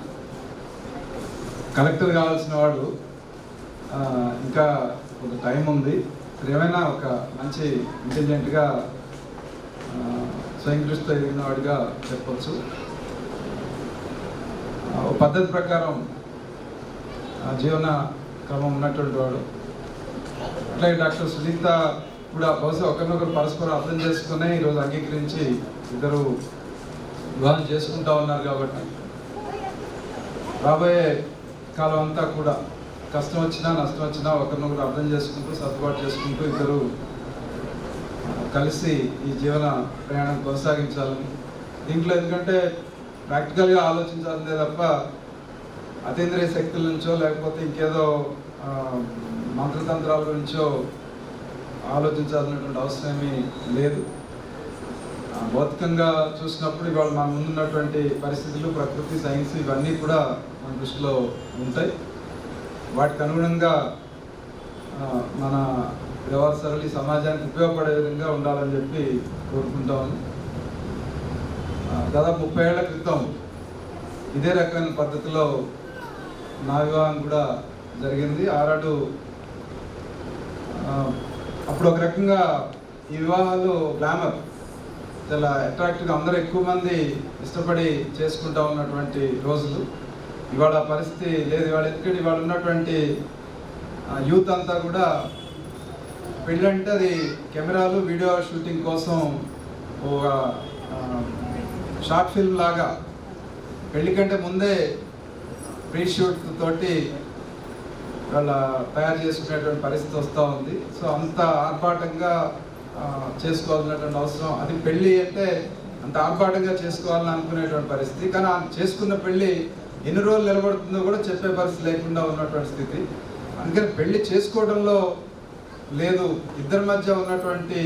కలెక్టర్ కావాల్సిన వాడు ఇంకా ఒక టైం ఉంది. ఏమైనా ఒక మంచి ఇంటెలిజెంట్గా స్వయం కృషితో ఎదిగిన వాడిగా చెప్పచ్చు. ఒక పద్ధతి ప్రకారం జీవన క్రమం ఉన్నటువంటి వాడు. అట్లాగే డాక్టర్ సునీత కూడా బహుశా ఒకరినొకరు పరస్పరం అర్థం చేసుకునే ఈరోజు అంగీకరించి ఇద్దరు వివాహం చేసుకుంటా ఉన్నారు. కాబట్టి రాబోయే కాలం అంతా కూడా కష్టం వచ్చినా నష్టం వచ్చినా ఒకరినొకరు అర్థం చేసుకుంటూ సర్దుబాటు చేసుకుంటూ ఇద్దరు కలిసి ఈ జీవన ప్రయాణం కొనసాగించాలని. దీంట్లో ఎందుకంటే ప్రాక్టికల్గా ఆలోచించాలంటే తప్ప అతీంద్రియ శక్తుల నుంచో లేకపోతే ఇంకేదో మంత్రతంత్రాల గురించో ఆలోచించాల్సినటువంటి అవసరం ఏమీ లేదు. భౌతికంగా చూసినప్పుడు ఇవాళ మన ముందున్నటువంటి పరిస్థితులు, ప్రకృతి, సైన్స్ ఇవన్నీ కూడా మన దృష్టిలో ఉంటాయి. వాటికి అనుగుణంగా మన వ్యవహార సరళి సమాజానికి ఉపయోగపడే విధంగా ఉండాలని చెప్పి కోరుకుంటాము. దాదాపు 30 ఏళ్ల క్రితం ఇదే రకమైన పద్ధతిలో నా వివాహం కూడా జరిగింది. ఆనాడు అప్పుడు ఒక రకంగా ఈ వివాహాలు గ్లామర్, చాలా అట్రాక్టివ్గా అందరూ ఎక్కువ మంది ఇష్టపడి చేసుకుంటా ఉన్నటువంటి రోజులు. ఇవాళ పరిస్థితి లేదు. ఇవాళ ఎందుకంటే ఇవాళ ఉన్నటువంటి యూత్ అంతా కూడా పెళ్ళంటే అది కెమెరాలు, వీడియో షూటింగ్ కోసం ఒక షార్ట్ ఫిల్మ్ లాగా పెళ్లి కంటే ముందే ప్రీ షూట్ తోటి వాళ్ళ తయారు చేసుకునేటువంటి పరిస్థితి వస్తూ ఉంది. సో అంత ఆర్భాటంగా చేసుకోవాల్సినటువంటి అవసరం, అది పెళ్ళి అంటే అంత ఆర్భాటంగా చేసుకోవాలని అనుకునేటువంటి పరిస్థితి. కానీ చేసుకున్న పెళ్ళి ఎన్ని రోజులు నిలబడుతుందో కూడా చెప్పే పరిస్థితి లేకుండా ఉన్నటువంటి స్థితి. అందుకని పెళ్లి చేసుకోవడంలో లేదు, ఇద్దరి మధ్య ఉన్నటువంటి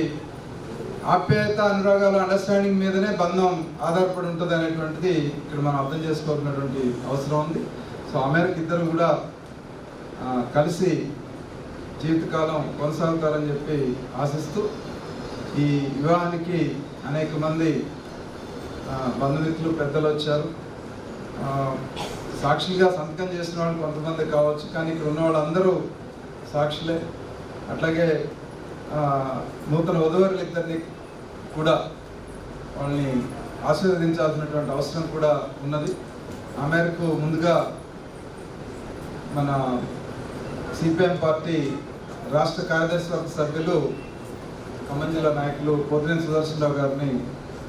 ఆప్యాయత, అనురాగాలు, అండర్స్టాండింగ్ మీదనే బంధం ఆధారపడి ఉంటుంది అనేటువంటిది ఇక్కడ మనం అర్థం చేసుకోవాల్సినటువంటి అవసరం ఉంది. సో ఆ మేరకు ఇద్దరు కూడా కలిసి జీవితకాలం కొనసాగుతారని చెప్పి ఆశిస్తూ ఈ వివాహానికి అనేక మంది బంధుమిత్రులు, పెద్దలు వచ్చారు. సాక్షిగా సంతకం చేసిన వాళ్ళు కొంతమంది కావచ్చు, కానీ ఇక్కడ ఉన్న వాళ్ళందరూ సాక్షులే. అట్లాగే నూతన వధూవరులు ఇద్దరిని కూడా వాళ్ళని ఆశీర్వదించాల్సినటువంటి అవసరం కూడా ఉన్నది. ఆ మేరకు ముందుగా మన సిపిఎం పార్టీ రాష్ట్ర కార్యదర్శి వర్గ సభ్యులు, ఖమ్మం జిల్లా నాయకులు పోతినేని సుదర్శనరావు గారిని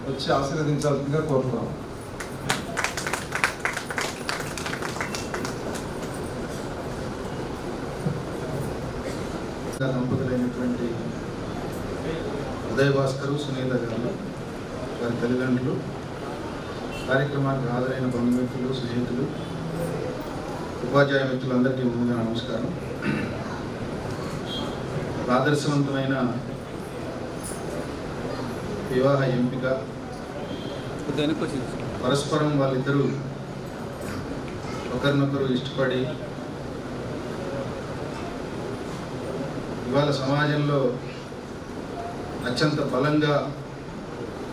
వచ్చి ఆశీర్వదించాల్సిందిగా కోరుతున్నాం. దంపతులైనటువంటి ఉదయ్ భాస్కర్, సునీత గారు, వారి తల్లిదండ్రులు, కార్యక్రమానికి హాజరైన బంధుమిత్రులు, స్నేహితులు, ఉపాధ్యాయ మిత్రులందరికీ ముందుగా నమస్కారం. ఆదర్శవంతమైన వివాహ ఎంపిక, పరస్పరం వాళ్ళిద్దరూ ఒకరినొకరు ఇష్టపడి ఇవాళ సమాజంలో అత్యంత బలంగా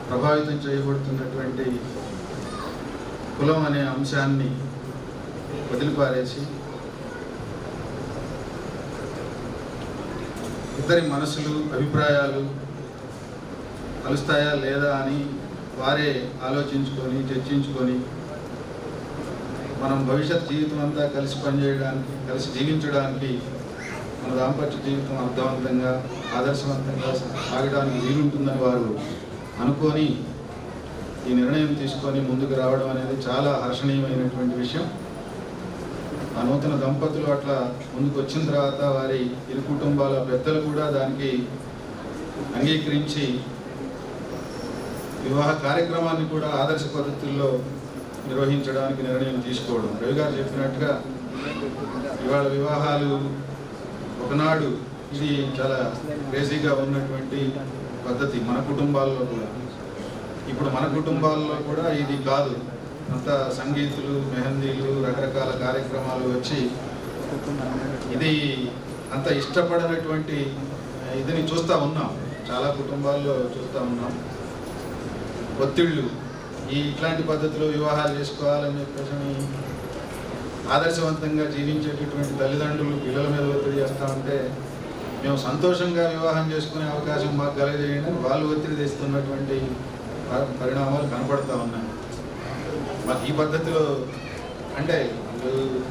ప్రభావితం చేయబడుతున్నటువంటి కులం అనే అంశాన్ని వదిలిపారేసి ఇద్దరి మనసులు, అభిప్రాయాలు కలుస్తాయా లేదా అని వారే ఆలోచించుకొని, చర్చించుకొని మనం భవిష్యత్ జీవితం అంతా కలిసి పనిచేయడానికి, కలిసి జీవించడానికి, మన దాంపత్య జీవితం అర్థవంతంగా, ఆదర్శవంతంగా సాగడానికి వీలుంటుందని వారు అనుకొని ఈ నిర్ణయం తీసుకొని ముందుకు రావడం అనేది చాలా హర్షణీయమైనటువంటి విషయం. ఆ నూతన దంపతులు అట్లా ముందుకు వచ్చిన తర్వాత వారి ఇరు కుటుంబాల పెద్దలు కూడా దానికి అంగీకరించి వివాహ కార్యక్రమాన్ని కూడా ఆదర్శ పద్ధతుల్లో నిర్వహించడానికి నిర్ణయం తీసుకోవడం. రవి గారు చెప్పినట్టుగా ఇవాళ వివాహాలు ఒకనాడు ఇది చాలా క్రేజీగా ఉన్నటువంటి పద్ధతి మన కుటుంబాల్లో కూడా. ఇప్పుడు మన కుటుంబాల్లో కూడా ఇది కాదు, అంత సంగీతులు, మెహందీలు, రకరకాల కార్యక్రమాలు వచ్చి ఇది అంత ఇష్టపడినటువంటి ఇదిని చూస్తూ ఉన్నాం, చాలా కుటుంబాల్లో చూస్తూ ఉన్నాం. ఒత్తిళ్ళు, ఇట్లాంటి పద్ధతిలో వివాహాలు చేసుకోవాలని చెప్పేసి ఆదర్శవంతంగా జీవించేటటువంటి తల్లిదండ్రులు పిల్లల మీద ఒత్తిడి చేస్తూ ఉంటే మేము సంతోషంగా వివాహం చేసుకునే అవకాశం మాకు కలగజేయండి, వాళ్ళు ఒత్తిడి తెస్తున్నటువంటి పరిణామాలు కనపడతా ఉన్నాయి. మాకు ఈ పద్ధతిలో అంటే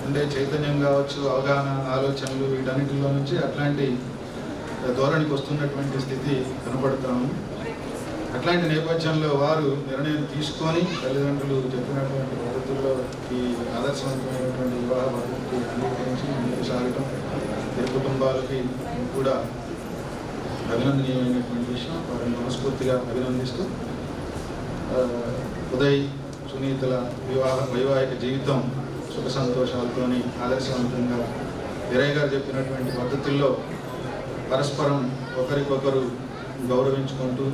ఉండే చైతన్యం కావచ్చు, అవగాహన, ఆలోచనలు, వీటన్నిటిలో నుంచి అట్లాంటి ధోరణికి వస్తున్నటువంటి స్థితి కనపడతాము. అట్లాంటి నేపథ్యంలో వారు నిర్ణయం తీసుకొని తల్లిదండ్రులు చెప్పినటువంటి పద్ధతుల్లో ఈ ఆదర్శవంతమైనటువంటి వివాహ పద్ధతికి అంగీకరించి ముందుకు సాగటం ఇరు కుటుంబాలకి కూడా అభినందనీయమైనటువంటి విషయం. వారిని మనస్ఫూర్తిగా అభినందిస్తూ ఉదయ్, సునీతల వైవాహిక జీవితం సుఖ సంతోషాలతోని ఆదర్శవంతంగా వీరయ్య గారు చెప్పినటువంటి పద్ధతుల్లో పరస్పరం ఒకరికొకరు గౌరవించుకుంటూ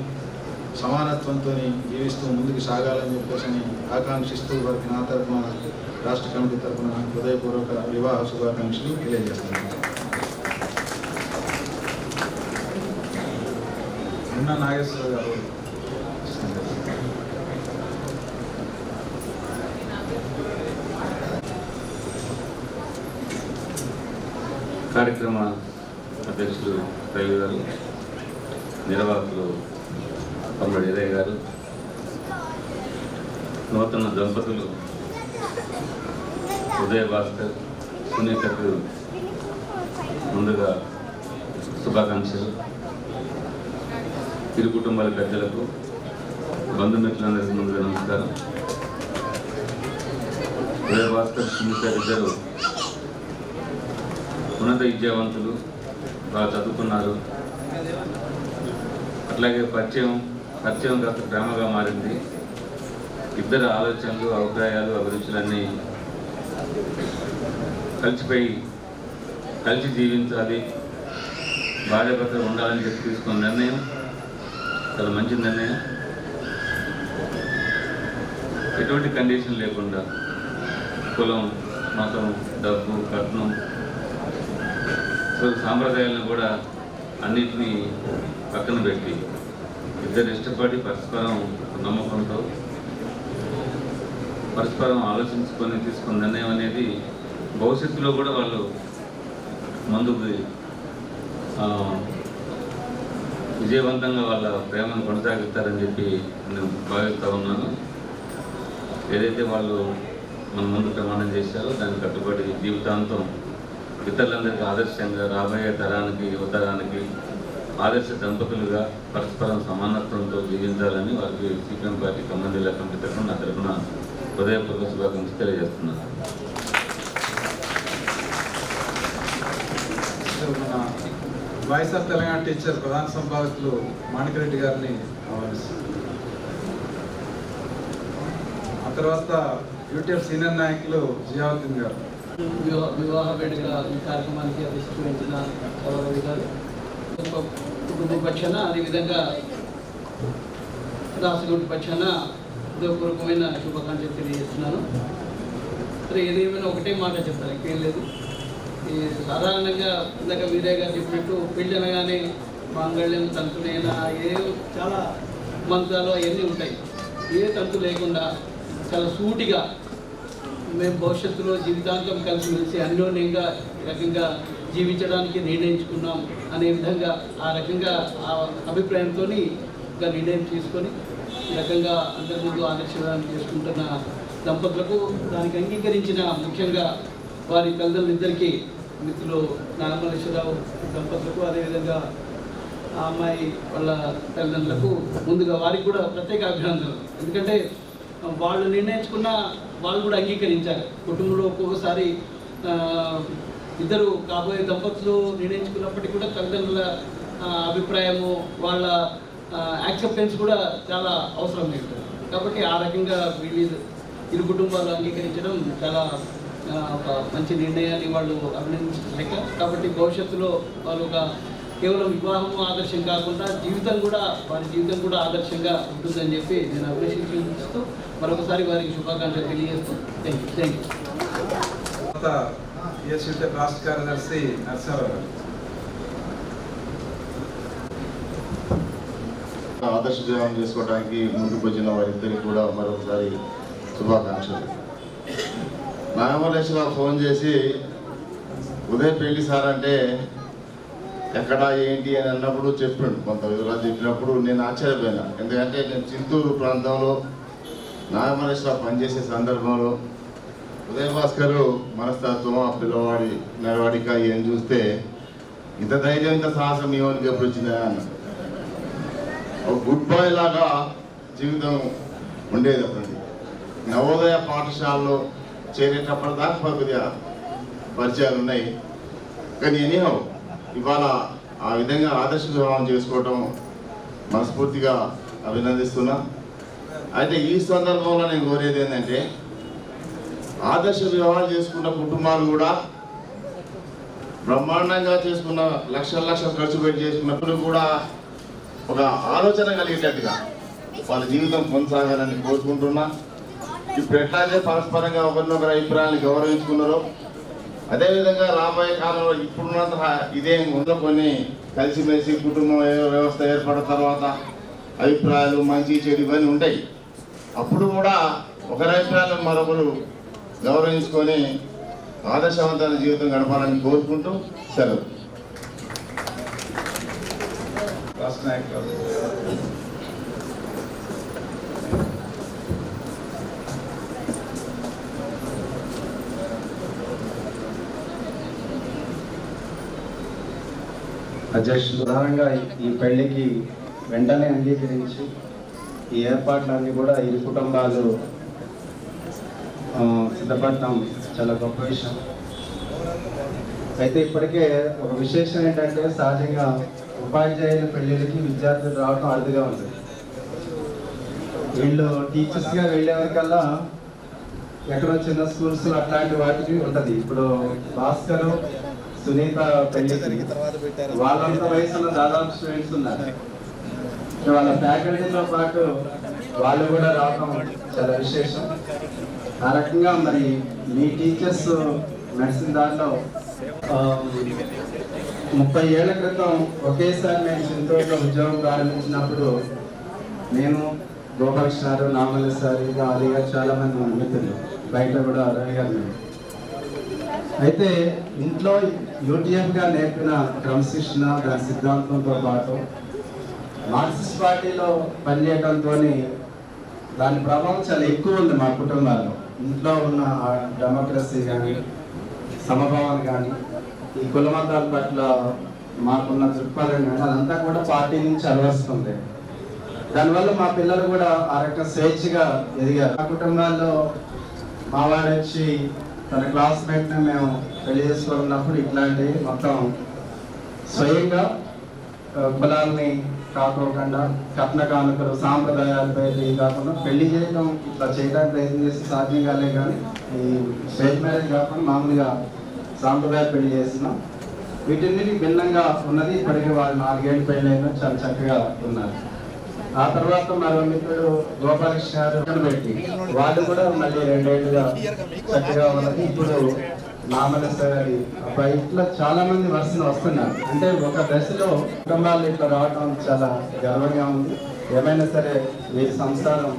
సమానత్వంతో జీవిస్తూ ముందుకు సాగాలని చెప్పేసి ఆకాంక్షిస్తూ వారికి నా తరఫున, రాష్ట్ర కమిటీ తరఫున హృదయపూర్వక వివాహ శుభాకాంక్షలు తెలియజేస్తున్నాను. ఉన్న నాగేశ్వర గారు కార్యక్రమ అధ్యక్షులు రవి గారు, నిర్వాహకులు తమ్ముడు ఇరయ్య గారు, నూతన దంపతులు ఉదయ భాస్కర్, సునీతకు ముందుగా శుభాకాంక్షలు. ఇరు కుటుంబాల పెద్దలకు, బంధుమిత్రులందరికీ ముందుగా నమస్కారం. ఉదయ భాస్కర్, సునీత ఇద్దరు ఉన్నత విద్యావంతులు, బాగా చదువుకున్నారు. అట్లాగే పరిచయం కాస్త ప్రేమగా మారింది. ఇద్దరు ఆలోచనలు, అభిప్రాయాలు, అభిరుచులన్నీ కలిసి జీవించాలి, భార్యాభర్తలు ఉండాలని చెప్పి తీసుకున్న నిర్ణయం చాలా మంచి నిర్ణయం. ఎటువంటి కండిషన్ లేకుండా కులం, మతం, డబ్బు, కట్నం, సాంప్రదాయాలను కూడా అన్నిటినీ పక్కన పెట్టి ఇద్దరు ఇష్టపడి పరస్పరం నమ్మకంతో పరస్పరం ఆలోచించుకొని తీసుకున్న నిర్ణయం అనేది భవిష్యత్తులో కూడా వాళ్ళు ముందుకు విజయవంతంగా వాళ్ళ ప్రేమను కొనసాగిస్తారని చెప్పి నేను భావిస్తూ ఉన్నాను. ఏదైతే వాళ్ళు మన ముందు ప్రమాణం చేశారో దానికి కట్టుబడి జీవితాంతం ఇతరులందరికీ ఆదర్శంగా రాబోయే తరానికి, యువతరానికి ఆదర్శ దంపతులుగా పరస్పరం సమానత్వంతో జీవించాలని వారికి సిపిఎం పార్టీ ఖమ్మం జిల్లా కమిటీ తరఫున నా తరఫున హృదయపూర్వక శుభాకాంక్షలు తెలియజేస్తున్నాను. మన వాయిస్ ఆఫ్ తెలంగాణ టీచర్ ప్రధాన సంపాదకులు మాణికరెడ్డి గారిని ఆహ్వానిస్తున్నారు. ఆ తర్వాత యూటీఎఫ్ సీనియర్ నాయకులు జియావుద్దీన్ గారు. వివాహ వేడుక ఈ కార్యక్రమానికి అధ్యక్షత వహించిన సౌరవి గారు, కుటుంబ పక్షాన, అదేవిధంగా రాష్ట్ర పక్షాన హృదయపూర్వకమైన శుభాకాంక్షలు తెలియజేస్తున్నాను. సరే, ఏదేమైనా ఒకటే మాట చెప్తాను, ఇంకేం లేదు. ఈ సాధారణంగా ఇందాక వీరయ్య గారు చెప్పినట్టు పెళ్ళి అనగానే మాంగళ్యం, తంతులైనా చాలా మంత్రాలు అవన్నీ ఉంటాయి. ఏ తంతు లేకుండా చాలా సూటిగా మేము భవిష్యత్తులో జీవితాంతం కలిసిమెలిసి అన్యోన్యంగా రకంగా జీవించడానికి నిర్ణయించుకున్నాం అనే విధంగా ఆ రకంగా ఆ అభిప్రాయంతో నిర్ణయం తీసుకొని ఈ రకంగా అందరి ముందు ఆదర్శం చేసుకుంటున్న దంపతులకు దానికి అంగీకరించిన ముఖ్యంగా వారి తల్లిదండ్రులిద్దరికీ, మిత్రులు నాగమల్లేశ్వరరావు దంపతులకు, అదేవిధంగా ఆ అమ్మాయి వాళ్ళ తల్లిదండ్రులకు ముందుగా వారికి కూడా ప్రత్యేక అభినందనలు. ఎందుకంటే వాళ్ళు నిర్ణయించుకున్న వాళ్ళు కూడా అంగీకరించారు. కుటుంబంలో ఒక్కొక్కసారి ఇద్దరు కాబోయే దంపతులు నిర్ణయించుకున్నప్పటికీ కూడా తల్లిదండ్రుల అభిప్రాయము, వాళ్ళ యాక్సెప్టెన్స్ కూడా చాలా అవసరం ఉంటుంది. కాబట్టి ఆ రకంగా వీళ్ళు ఇరు కుటుంబాలు అంగీకరించడం చాలా ఒక మంచి నిర్ణయాన్ని వాళ్ళు అభినందించలేక, కాబట్టి భవిష్యత్తులో వాళ్ళు ఒక కేవలం వివాహం ఆదర్శం కాకుండా వారి జీవితం కూడా ఆదర్శంగా ఉంటుందని చెప్పి నేను అభినందిస్తూ మరొకసారి వారికి శుభాకాంక్షలు తెలియజేస్తూ థ్యాంక్ యూ. రాష్ట్ర కార్యదర్శి నరసింహారావు గారు. ఆదర్శ జీవనం చేసుకోవడానికి ముందుకు వచ్చిన వారిద్దరికి కూడా మరొకసారి శుభాకాంక్షలు. నాగమల్లేశ్వరరావు ఫోన్ చేసి ఉదయం పెళ్లి సార్ అంటే ఎక్కడ ఏంటి అని అన్నప్పుడు చెప్పాడు, కొంత వివరాలు చెప్పినప్పుడు నేను ఆశ్చర్యపోయినా. ఎందుకంటే నేను చింతూరు ప్రాంతంలో నాగమల్లేశ్వరరావు పనిచేసే సందర్భంలో ఉదయ భాస్కర్ మనస్తత్వం ఆ పిల్లవాడి నడవడిక ఏం చూస్తే ఇంత ధైర్యం ఇంత సాహసం ఏమనికి ఎప్పుడు వచ్చిందా అన్న. ఒక గుడ్ బాయ్ లాగా జీవితం ఉండేది. అప్పుడు నవోదయ పాఠశాలలో చేరేటప్పటి దాకా కొద్దిగా పరిచయాలు ఉన్నాయి. కానీ ఎనీహౌ ఇవాళ ఆ విధంగా ఆదర్శ వివాహం చేసుకోవటం మనస్ఫూర్తిగా అభినందిస్తున్నా. అయితే ఈ సందర్భంలో నేను కోరేది ఏంటంటే, ఆదర్శ వివాహాలు చేసుకున్న కుటుంబాలు కూడా బ్రహ్మాండంగా చేసుకున్న లక్షల ఖర్చు పెట్టి చేసుకున్నప్పుడు కూడా ఒక ఆలోచన కలిగేటట్టుగా వాళ్ళ జీవితం కొనసాగాలని కోరుకుంటున్నా. ఇప్పుడు ఎట్లయితే పరస్పరంగా ఒకరినొకరి అభిప్రాయాన్ని గౌరవించుకున్నారో అదేవిధంగా రాబోయే కాలంలో ఇప్పుడున్నంత ఇదే ముందు కొన్ని కలిసిమెలిసి కుటుంబం వ్యవస్థ ఏర్పడిన తర్వాత అభిప్రాయాలు మంచి చెడు ఇవన్నీ ఉంటాయి. అప్పుడు కూడా ఒకరి అభిప్రాయాలను మరొకరు గౌరవించుకొని ఆదర్శవంతమైన జీవితం గడపాలని కోరుకుంటూ సెలవు. రాష్ట్ర నాయకులు. అధ్యక్షులు ప్రధానంగా ఈ పెళ్లికి వెంటనే అంగీకరించి ఈ ఏర్పాట్లన్నీ కూడా ఇరు కుటుంబాలు సిద్ధపడటం చాలా గొప్ప విషయం. అయితే ఇప్పటికే ఒక విశేషం ఏంటంటే, సహజంగా ఉపాధ్యాయుల పెళ్ళిళ్ళకి విద్యార్థులు రావడం అరుదుగా ఉంది. వీళ్ళు టీచర్స్గా వెళ్ళేవరకల్లా ఎక్కడో చిన్న స్కూల్స్ అట్లాంటి వాటికి ఉంటుంది. ఇప్పుడు భాస్కర్ సునీత పెళ్లికి వాళ్ళంత వయసులో దాదాపు స్టూడెంట్స్ ఉన్నారు. వాళ్ళ ఫ్యాకల్టీతో పాటు వాళ్ళు కూడా రావడం చాలా విశేషం. ఆ రకంగా మరి మీ టీచర్స్ మెడిసిన్ దాంట్లో 30 ఏళ్ల క్రితం ఒకేసారి నేను చింతూరులో ఉద్యోగం ప్రారంభించినప్పుడు నేను గోపాలకృష్ణ, నామల్లి సార్, ఇంకా అలీ గారు చాలా మంది మిత్రులు, బయట కూడా రవి గారు. అయితే ఇంట్లో యూటీఎఫ్గా నేర్పిన క్రమశిక్షణ, దాని సిద్ధాంతంతో పాటు మార్క్సిస్ట్ పార్టీలో పనిచేయడంతో దాని ప్రభావం చాలా ఎక్కువ ఉంది మా కుటుంబాల్లో. ఇంట్లో ఉన్న డెమోక్రసీ కానీ, సమభావం కానీ, ఈ కుల మతాల పట్ల మాకున్న దృక్పథం కానీ అదంతా కూడా పార్టీ నుంచి అలవస్తుంది. దానివల్ల మా పిల్లలు కూడా ఆ రకంగా స్వేచ్ఛగా ఎదిగారు. మా కుటుంబాల్లో మావాడు వచ్చి తన క్లాస్మేట్ని మేము పెళ్లి చేసుకున్నప్పుడు ఇట్లాంటివి మొత్తం స్వయంగా కులాలని కాకోకుండా కట్న కానుకలు సాంప్రదాయాలపై కాకుండా పెళ్లి చేయడం ఇట్లా చేయడానికి ప్రయత్నం చేసి సాధ్యం కాలే. కానీ ఈ స్టేట్ మ్యారేజ్ కాకుండా మామూలుగా సాంప్రదాయాలు పెళ్లి చేస్తున్నాం. వీటిన్నిటికి భిన్నంగా ఉన్నది. ఇప్పటికీ వాళ్ళు 4 ఏళ్ళు పెళ్లి అయినా చాలా చక్కగా ఉన్నారు. ఆ తర్వాత మరో మిత్రుడు గోపాలకృష్ణ గారు పెట్టి వాళ్ళు కూడా మళ్ళీ 2 ఏళ్ళుగా చక్కగా ఉన్నది. ఇప్పుడు నామలేశ్వర గారి అబ్బాయి ఇట్లా చాలా మంది వరుసను వస్తున్నారు. అంటే ఒక దశలో కుటుంబాలు ఇట్లా రావడం చాలా గర్వంగా ఉంది. ఏమైనా సరే వీరి సంసారం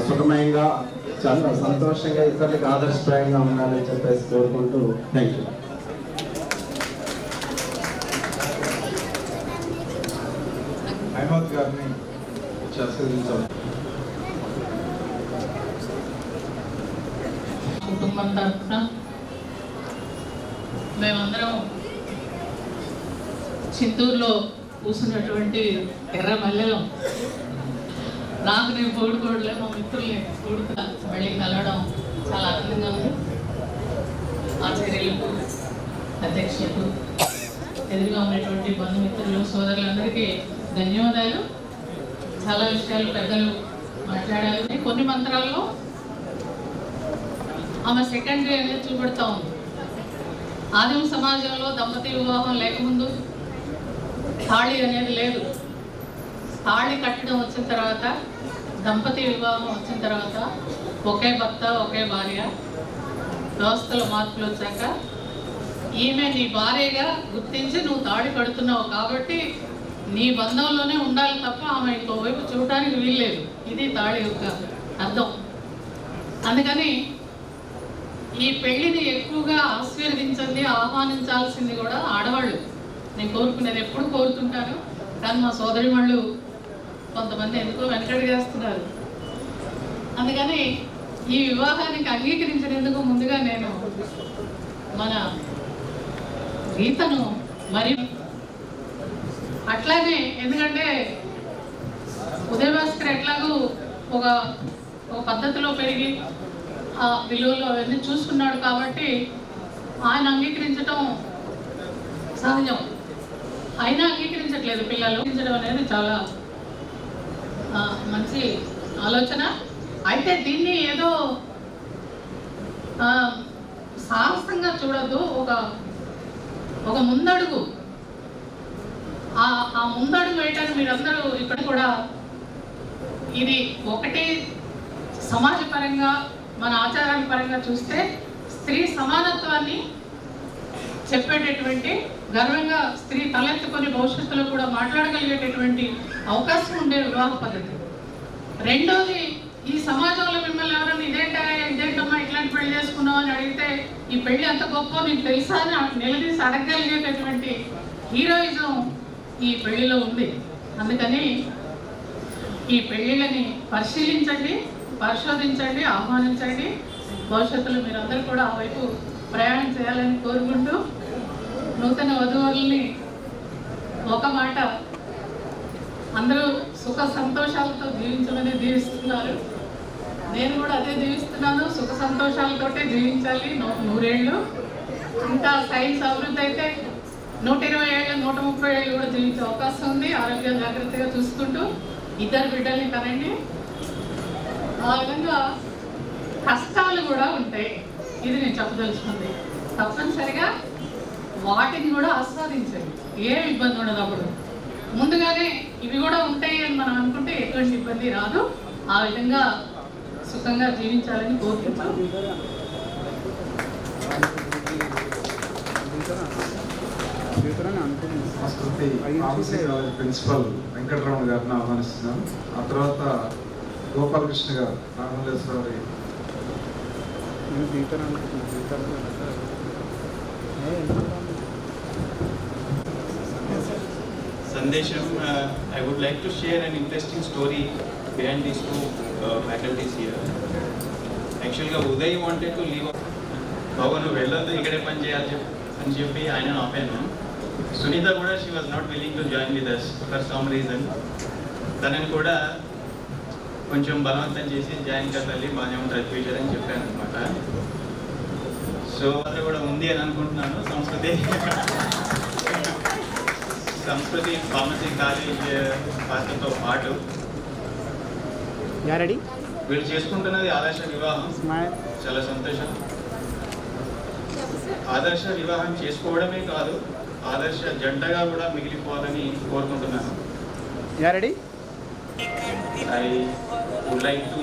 సుఖమయంగా చాలా సంతోషంగా ఇతరులకు ఆదర్శప్రాయంగా ఉండాలని చెప్పేసి కోరుకుంటూ థ్యాంక్ యూ. అహ్మద్ గారిని చర్చించాలి. కుటుంబం తరఫున మేమందరం చింతూరులో కూర్చున్నటువంటి ఎర్ర మల్లెలం. నాకు నేను పొగుడుకోవట్లే, మా మిత్రుల్ని పొగుడుతా మళ్ళీ కలవడం చాలా ఆనందంగా ఉంది. ఆచార్యులకు, అధ్యక్షులకు, ఎదురుగా ఉన్నటువంటి బంధుమిత్రులు, సోదరులందరికీ ధన్యవాదాలు. చాలా విషయాలు పెద్దలు మాట్లాడారు. కొన్ని మంత్రాల్లో ఆమె సెకండరీ అనేది చూపెడతా ఉంది. ఆదిమ సమాజంలో దంపతి వివాహం లేకముందు తాళి అనేది లేదు. తాళి కట్టడం వచ్చిన తర్వాత, దంపతి వివాహం వచ్చిన తర్వాత ఒకే భర్త ఒకే భార్య, వ్యవస్థలో మార్పులు వచ్చాక ఈమె నీ భార్యగా గుర్తించి నువ్వు తాళి కడుతున్నావు కాబట్టి నీ బంధంలోనే ఉండాలి తప్ప ఆమె ఇంకోవైపు చూడటానికి వీల్లేదు. ఇది తాళి యొక్క అర్థం. అందుకని ఈ పెళ్లిని ఎక్కువగా ఆశీర్వదించండి, ఆహ్వానించాల్సింది కూడా ఆడవాళ్ళు. నేను కోరుకునేది ఎప్పుడు కోరుతుంటాను, కానీ మా సోదరిమణులు కొంతమంది ఎందుకో వెనకడిగేస్తున్నారు. అందుకని ఈ వివాహానికి అంగీకరించినందుకు ముందుగా నేను మన గీతను మరి అట్లానే, ఎందుకంటే ఉదయభాస్కర్ ఎట్లాగూ ఒక పద్ధతిలో పెరిగి ఆ విలువలు అవన్నీ చూసుకున్నాడు కాబట్టి ఆయన అంగీకరించడం సహజం. అయినా అంగీకరించట్లేదు పిల్లలు. అంగీకరించడం అనేది చాలా మంచి ఆలోచన. అయితే దీన్ని ఏదో సాహసంగా చూడద్దు, ఒక ముందడుగు. ఆ ముందడుగు వేయటానికి మీరందరూ ఇక్కడ కూడా ఇది ఒకటి సమాజపరంగా మన ఆచారాల పరంగా చూస్తే స్త్రీ సమానత్వాన్ని చెప్పేటటువంటి, గర్వంగా స్త్రీ తలెత్తుకొని భవిష్యత్తులో కూడా మాట్లాడగలిగేటటువంటి అవకాశం ఉండే వివాహ పద్ధతి. రెండోది, ఈ సమాజంలో మిమ్మల్ని ఎవరైనా ఇదేంటమ్మా ఇట్లాంటి పెళ్లి చేసుకున్నావు అని అడిగితే ఈ పెళ్లి అంత గొప్ప నీకు తెలుసా అని నిలదీసి అడగగలిగేటటువంటి హీరోయిజం ఈ పెళ్లిలో ఉంది. అందుకని ఈ పెళ్లిళ్ళని పరిశీలించండి, పరిశోధించండి, ఆహ్వానించండి. భవిష్యత్తులో మీరందరూ కూడా ఆ వైపు ప్రయాణం చేయాలని కోరుకుంటూ, నూతన వధువుల్ని ఒక మాట, అందరూ సుఖ సంతోషాలతో జీవించమని దీవిస్తున్నారు. నేను కూడా అదే జీవిస్తున్నాను. సుఖ సంతోషాలతోటే జీవించాలి. 100 ఏళ్ళు, ఇంకా సైన్స్ అభివృద్ధి అయితే 120 ఏళ్ళు, 130 ఏళ్ళు కూడా జీవించే అవకాశం ఉంది. ఆరోగ్యం జాగ్రత్తగా చూసుకుంటూ 2 బిడ్డల్ని కనండి. ఆ విధంగా కష్టాలు కూడా ఉంటాయి, ఇది నేను చెప్పదలుచుకుంది. తప్పనిసరిగా వాటిని కూడా ఆస్వాదించండి, ఏం ఇబ్బంది ఉండదు. అప్పుడు ముందుగానే ఇవి కూడా ఉంటాయి అని మనం అనుకుంటే ఎటువంటి ఇబ్బంది రాదు. ఆ విధంగా సుఖంగా జీవించాలని కోరుకుంటాం. సంస్కృతి ప్రిన్సిపల్ వెంకటరమణ గారిని ఆహ్వానిస్తున్నాను. ఆ తర్వాత గోపాలకృష్ణ గారు, రామలేశ్వరి Sandesham, I would like to share an interesting story behind these two faculties here. Actually, Uday wanted to leave. Bhavanu వెళ్ళొద్దు, ఇక్కడే పని చేయాలి అని చెప్పి ఆయన ఆపాను. సునీత కూడా she was not willing to join with us for some reason. తనని కూడా కొంచెం బలవంతం చేసి జాయిన్ గా తల్లి బాగానే ఉంటుంది ఫ్యూచర్ అని చెప్పాను అనమాట. సో అది కూడా ఉంది అని అనుకుంటున్నాను. సంస్కృతి ఫార్మసీ కాలేజ్ పాత్రతో పాటు వీళ్ళు చేసుకుంటున్నది ఆదర్శ వివాహం. చాలా సంతోషం. ఆదర్శ వివాహం చేసుకోవడమే కాదు, ఆదర్శ జంటగా కూడా మిగిలిపోవాలని కోరుకుంటున్నాను. I would like to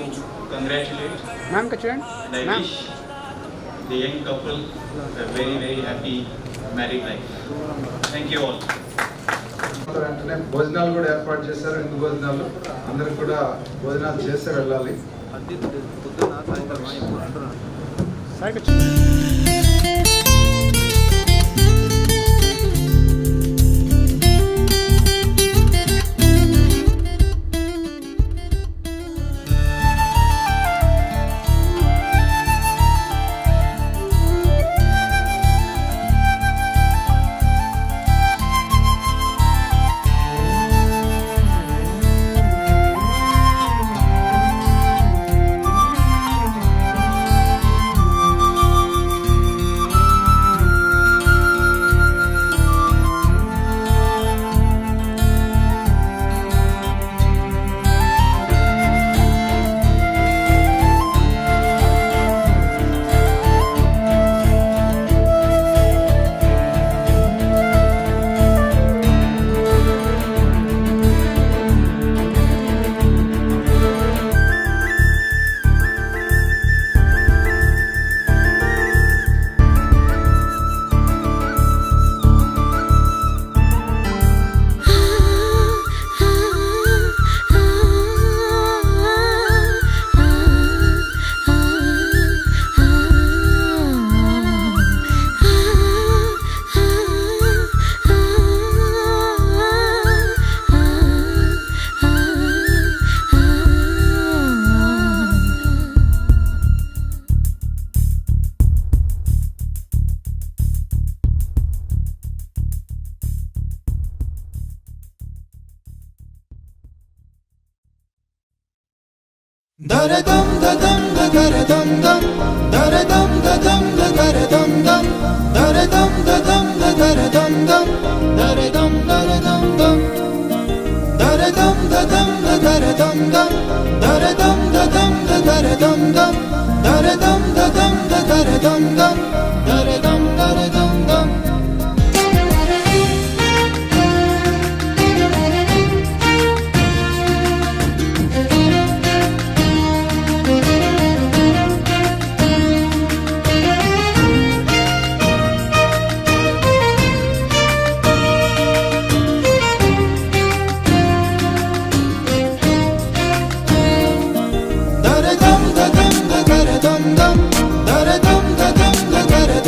congratulate and I wish the young couple a very, very happy married life. Thank you all. వెంటనే భోజనాలు కూడా ఏర్పాటు చేశారు. ఇందు భోజనాలు అందరికి కూడా భోజనాలు చేస్తే వెళ్ళాలి. Daradam dadam daradam dam daradam dadam daradam dam daradam dadam daradam dam daradam daradam dam daradam dadam daradam dam daradam dadam daradam dam daradam dadam daradam dam daradam daradam dam daradam dadam daradam dam daradam dadam daradam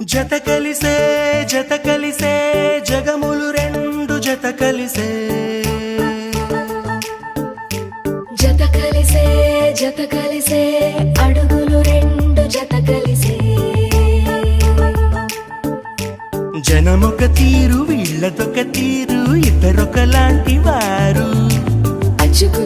జత కలిసే జగములు రెండు జత కలిసే జత కలిసే అడుగులు రెండు జత కలిసే జనమొక తీరు వీళ్ళదొక తీరు ఇద్దరొకలాంటి వారు అచ్చుకు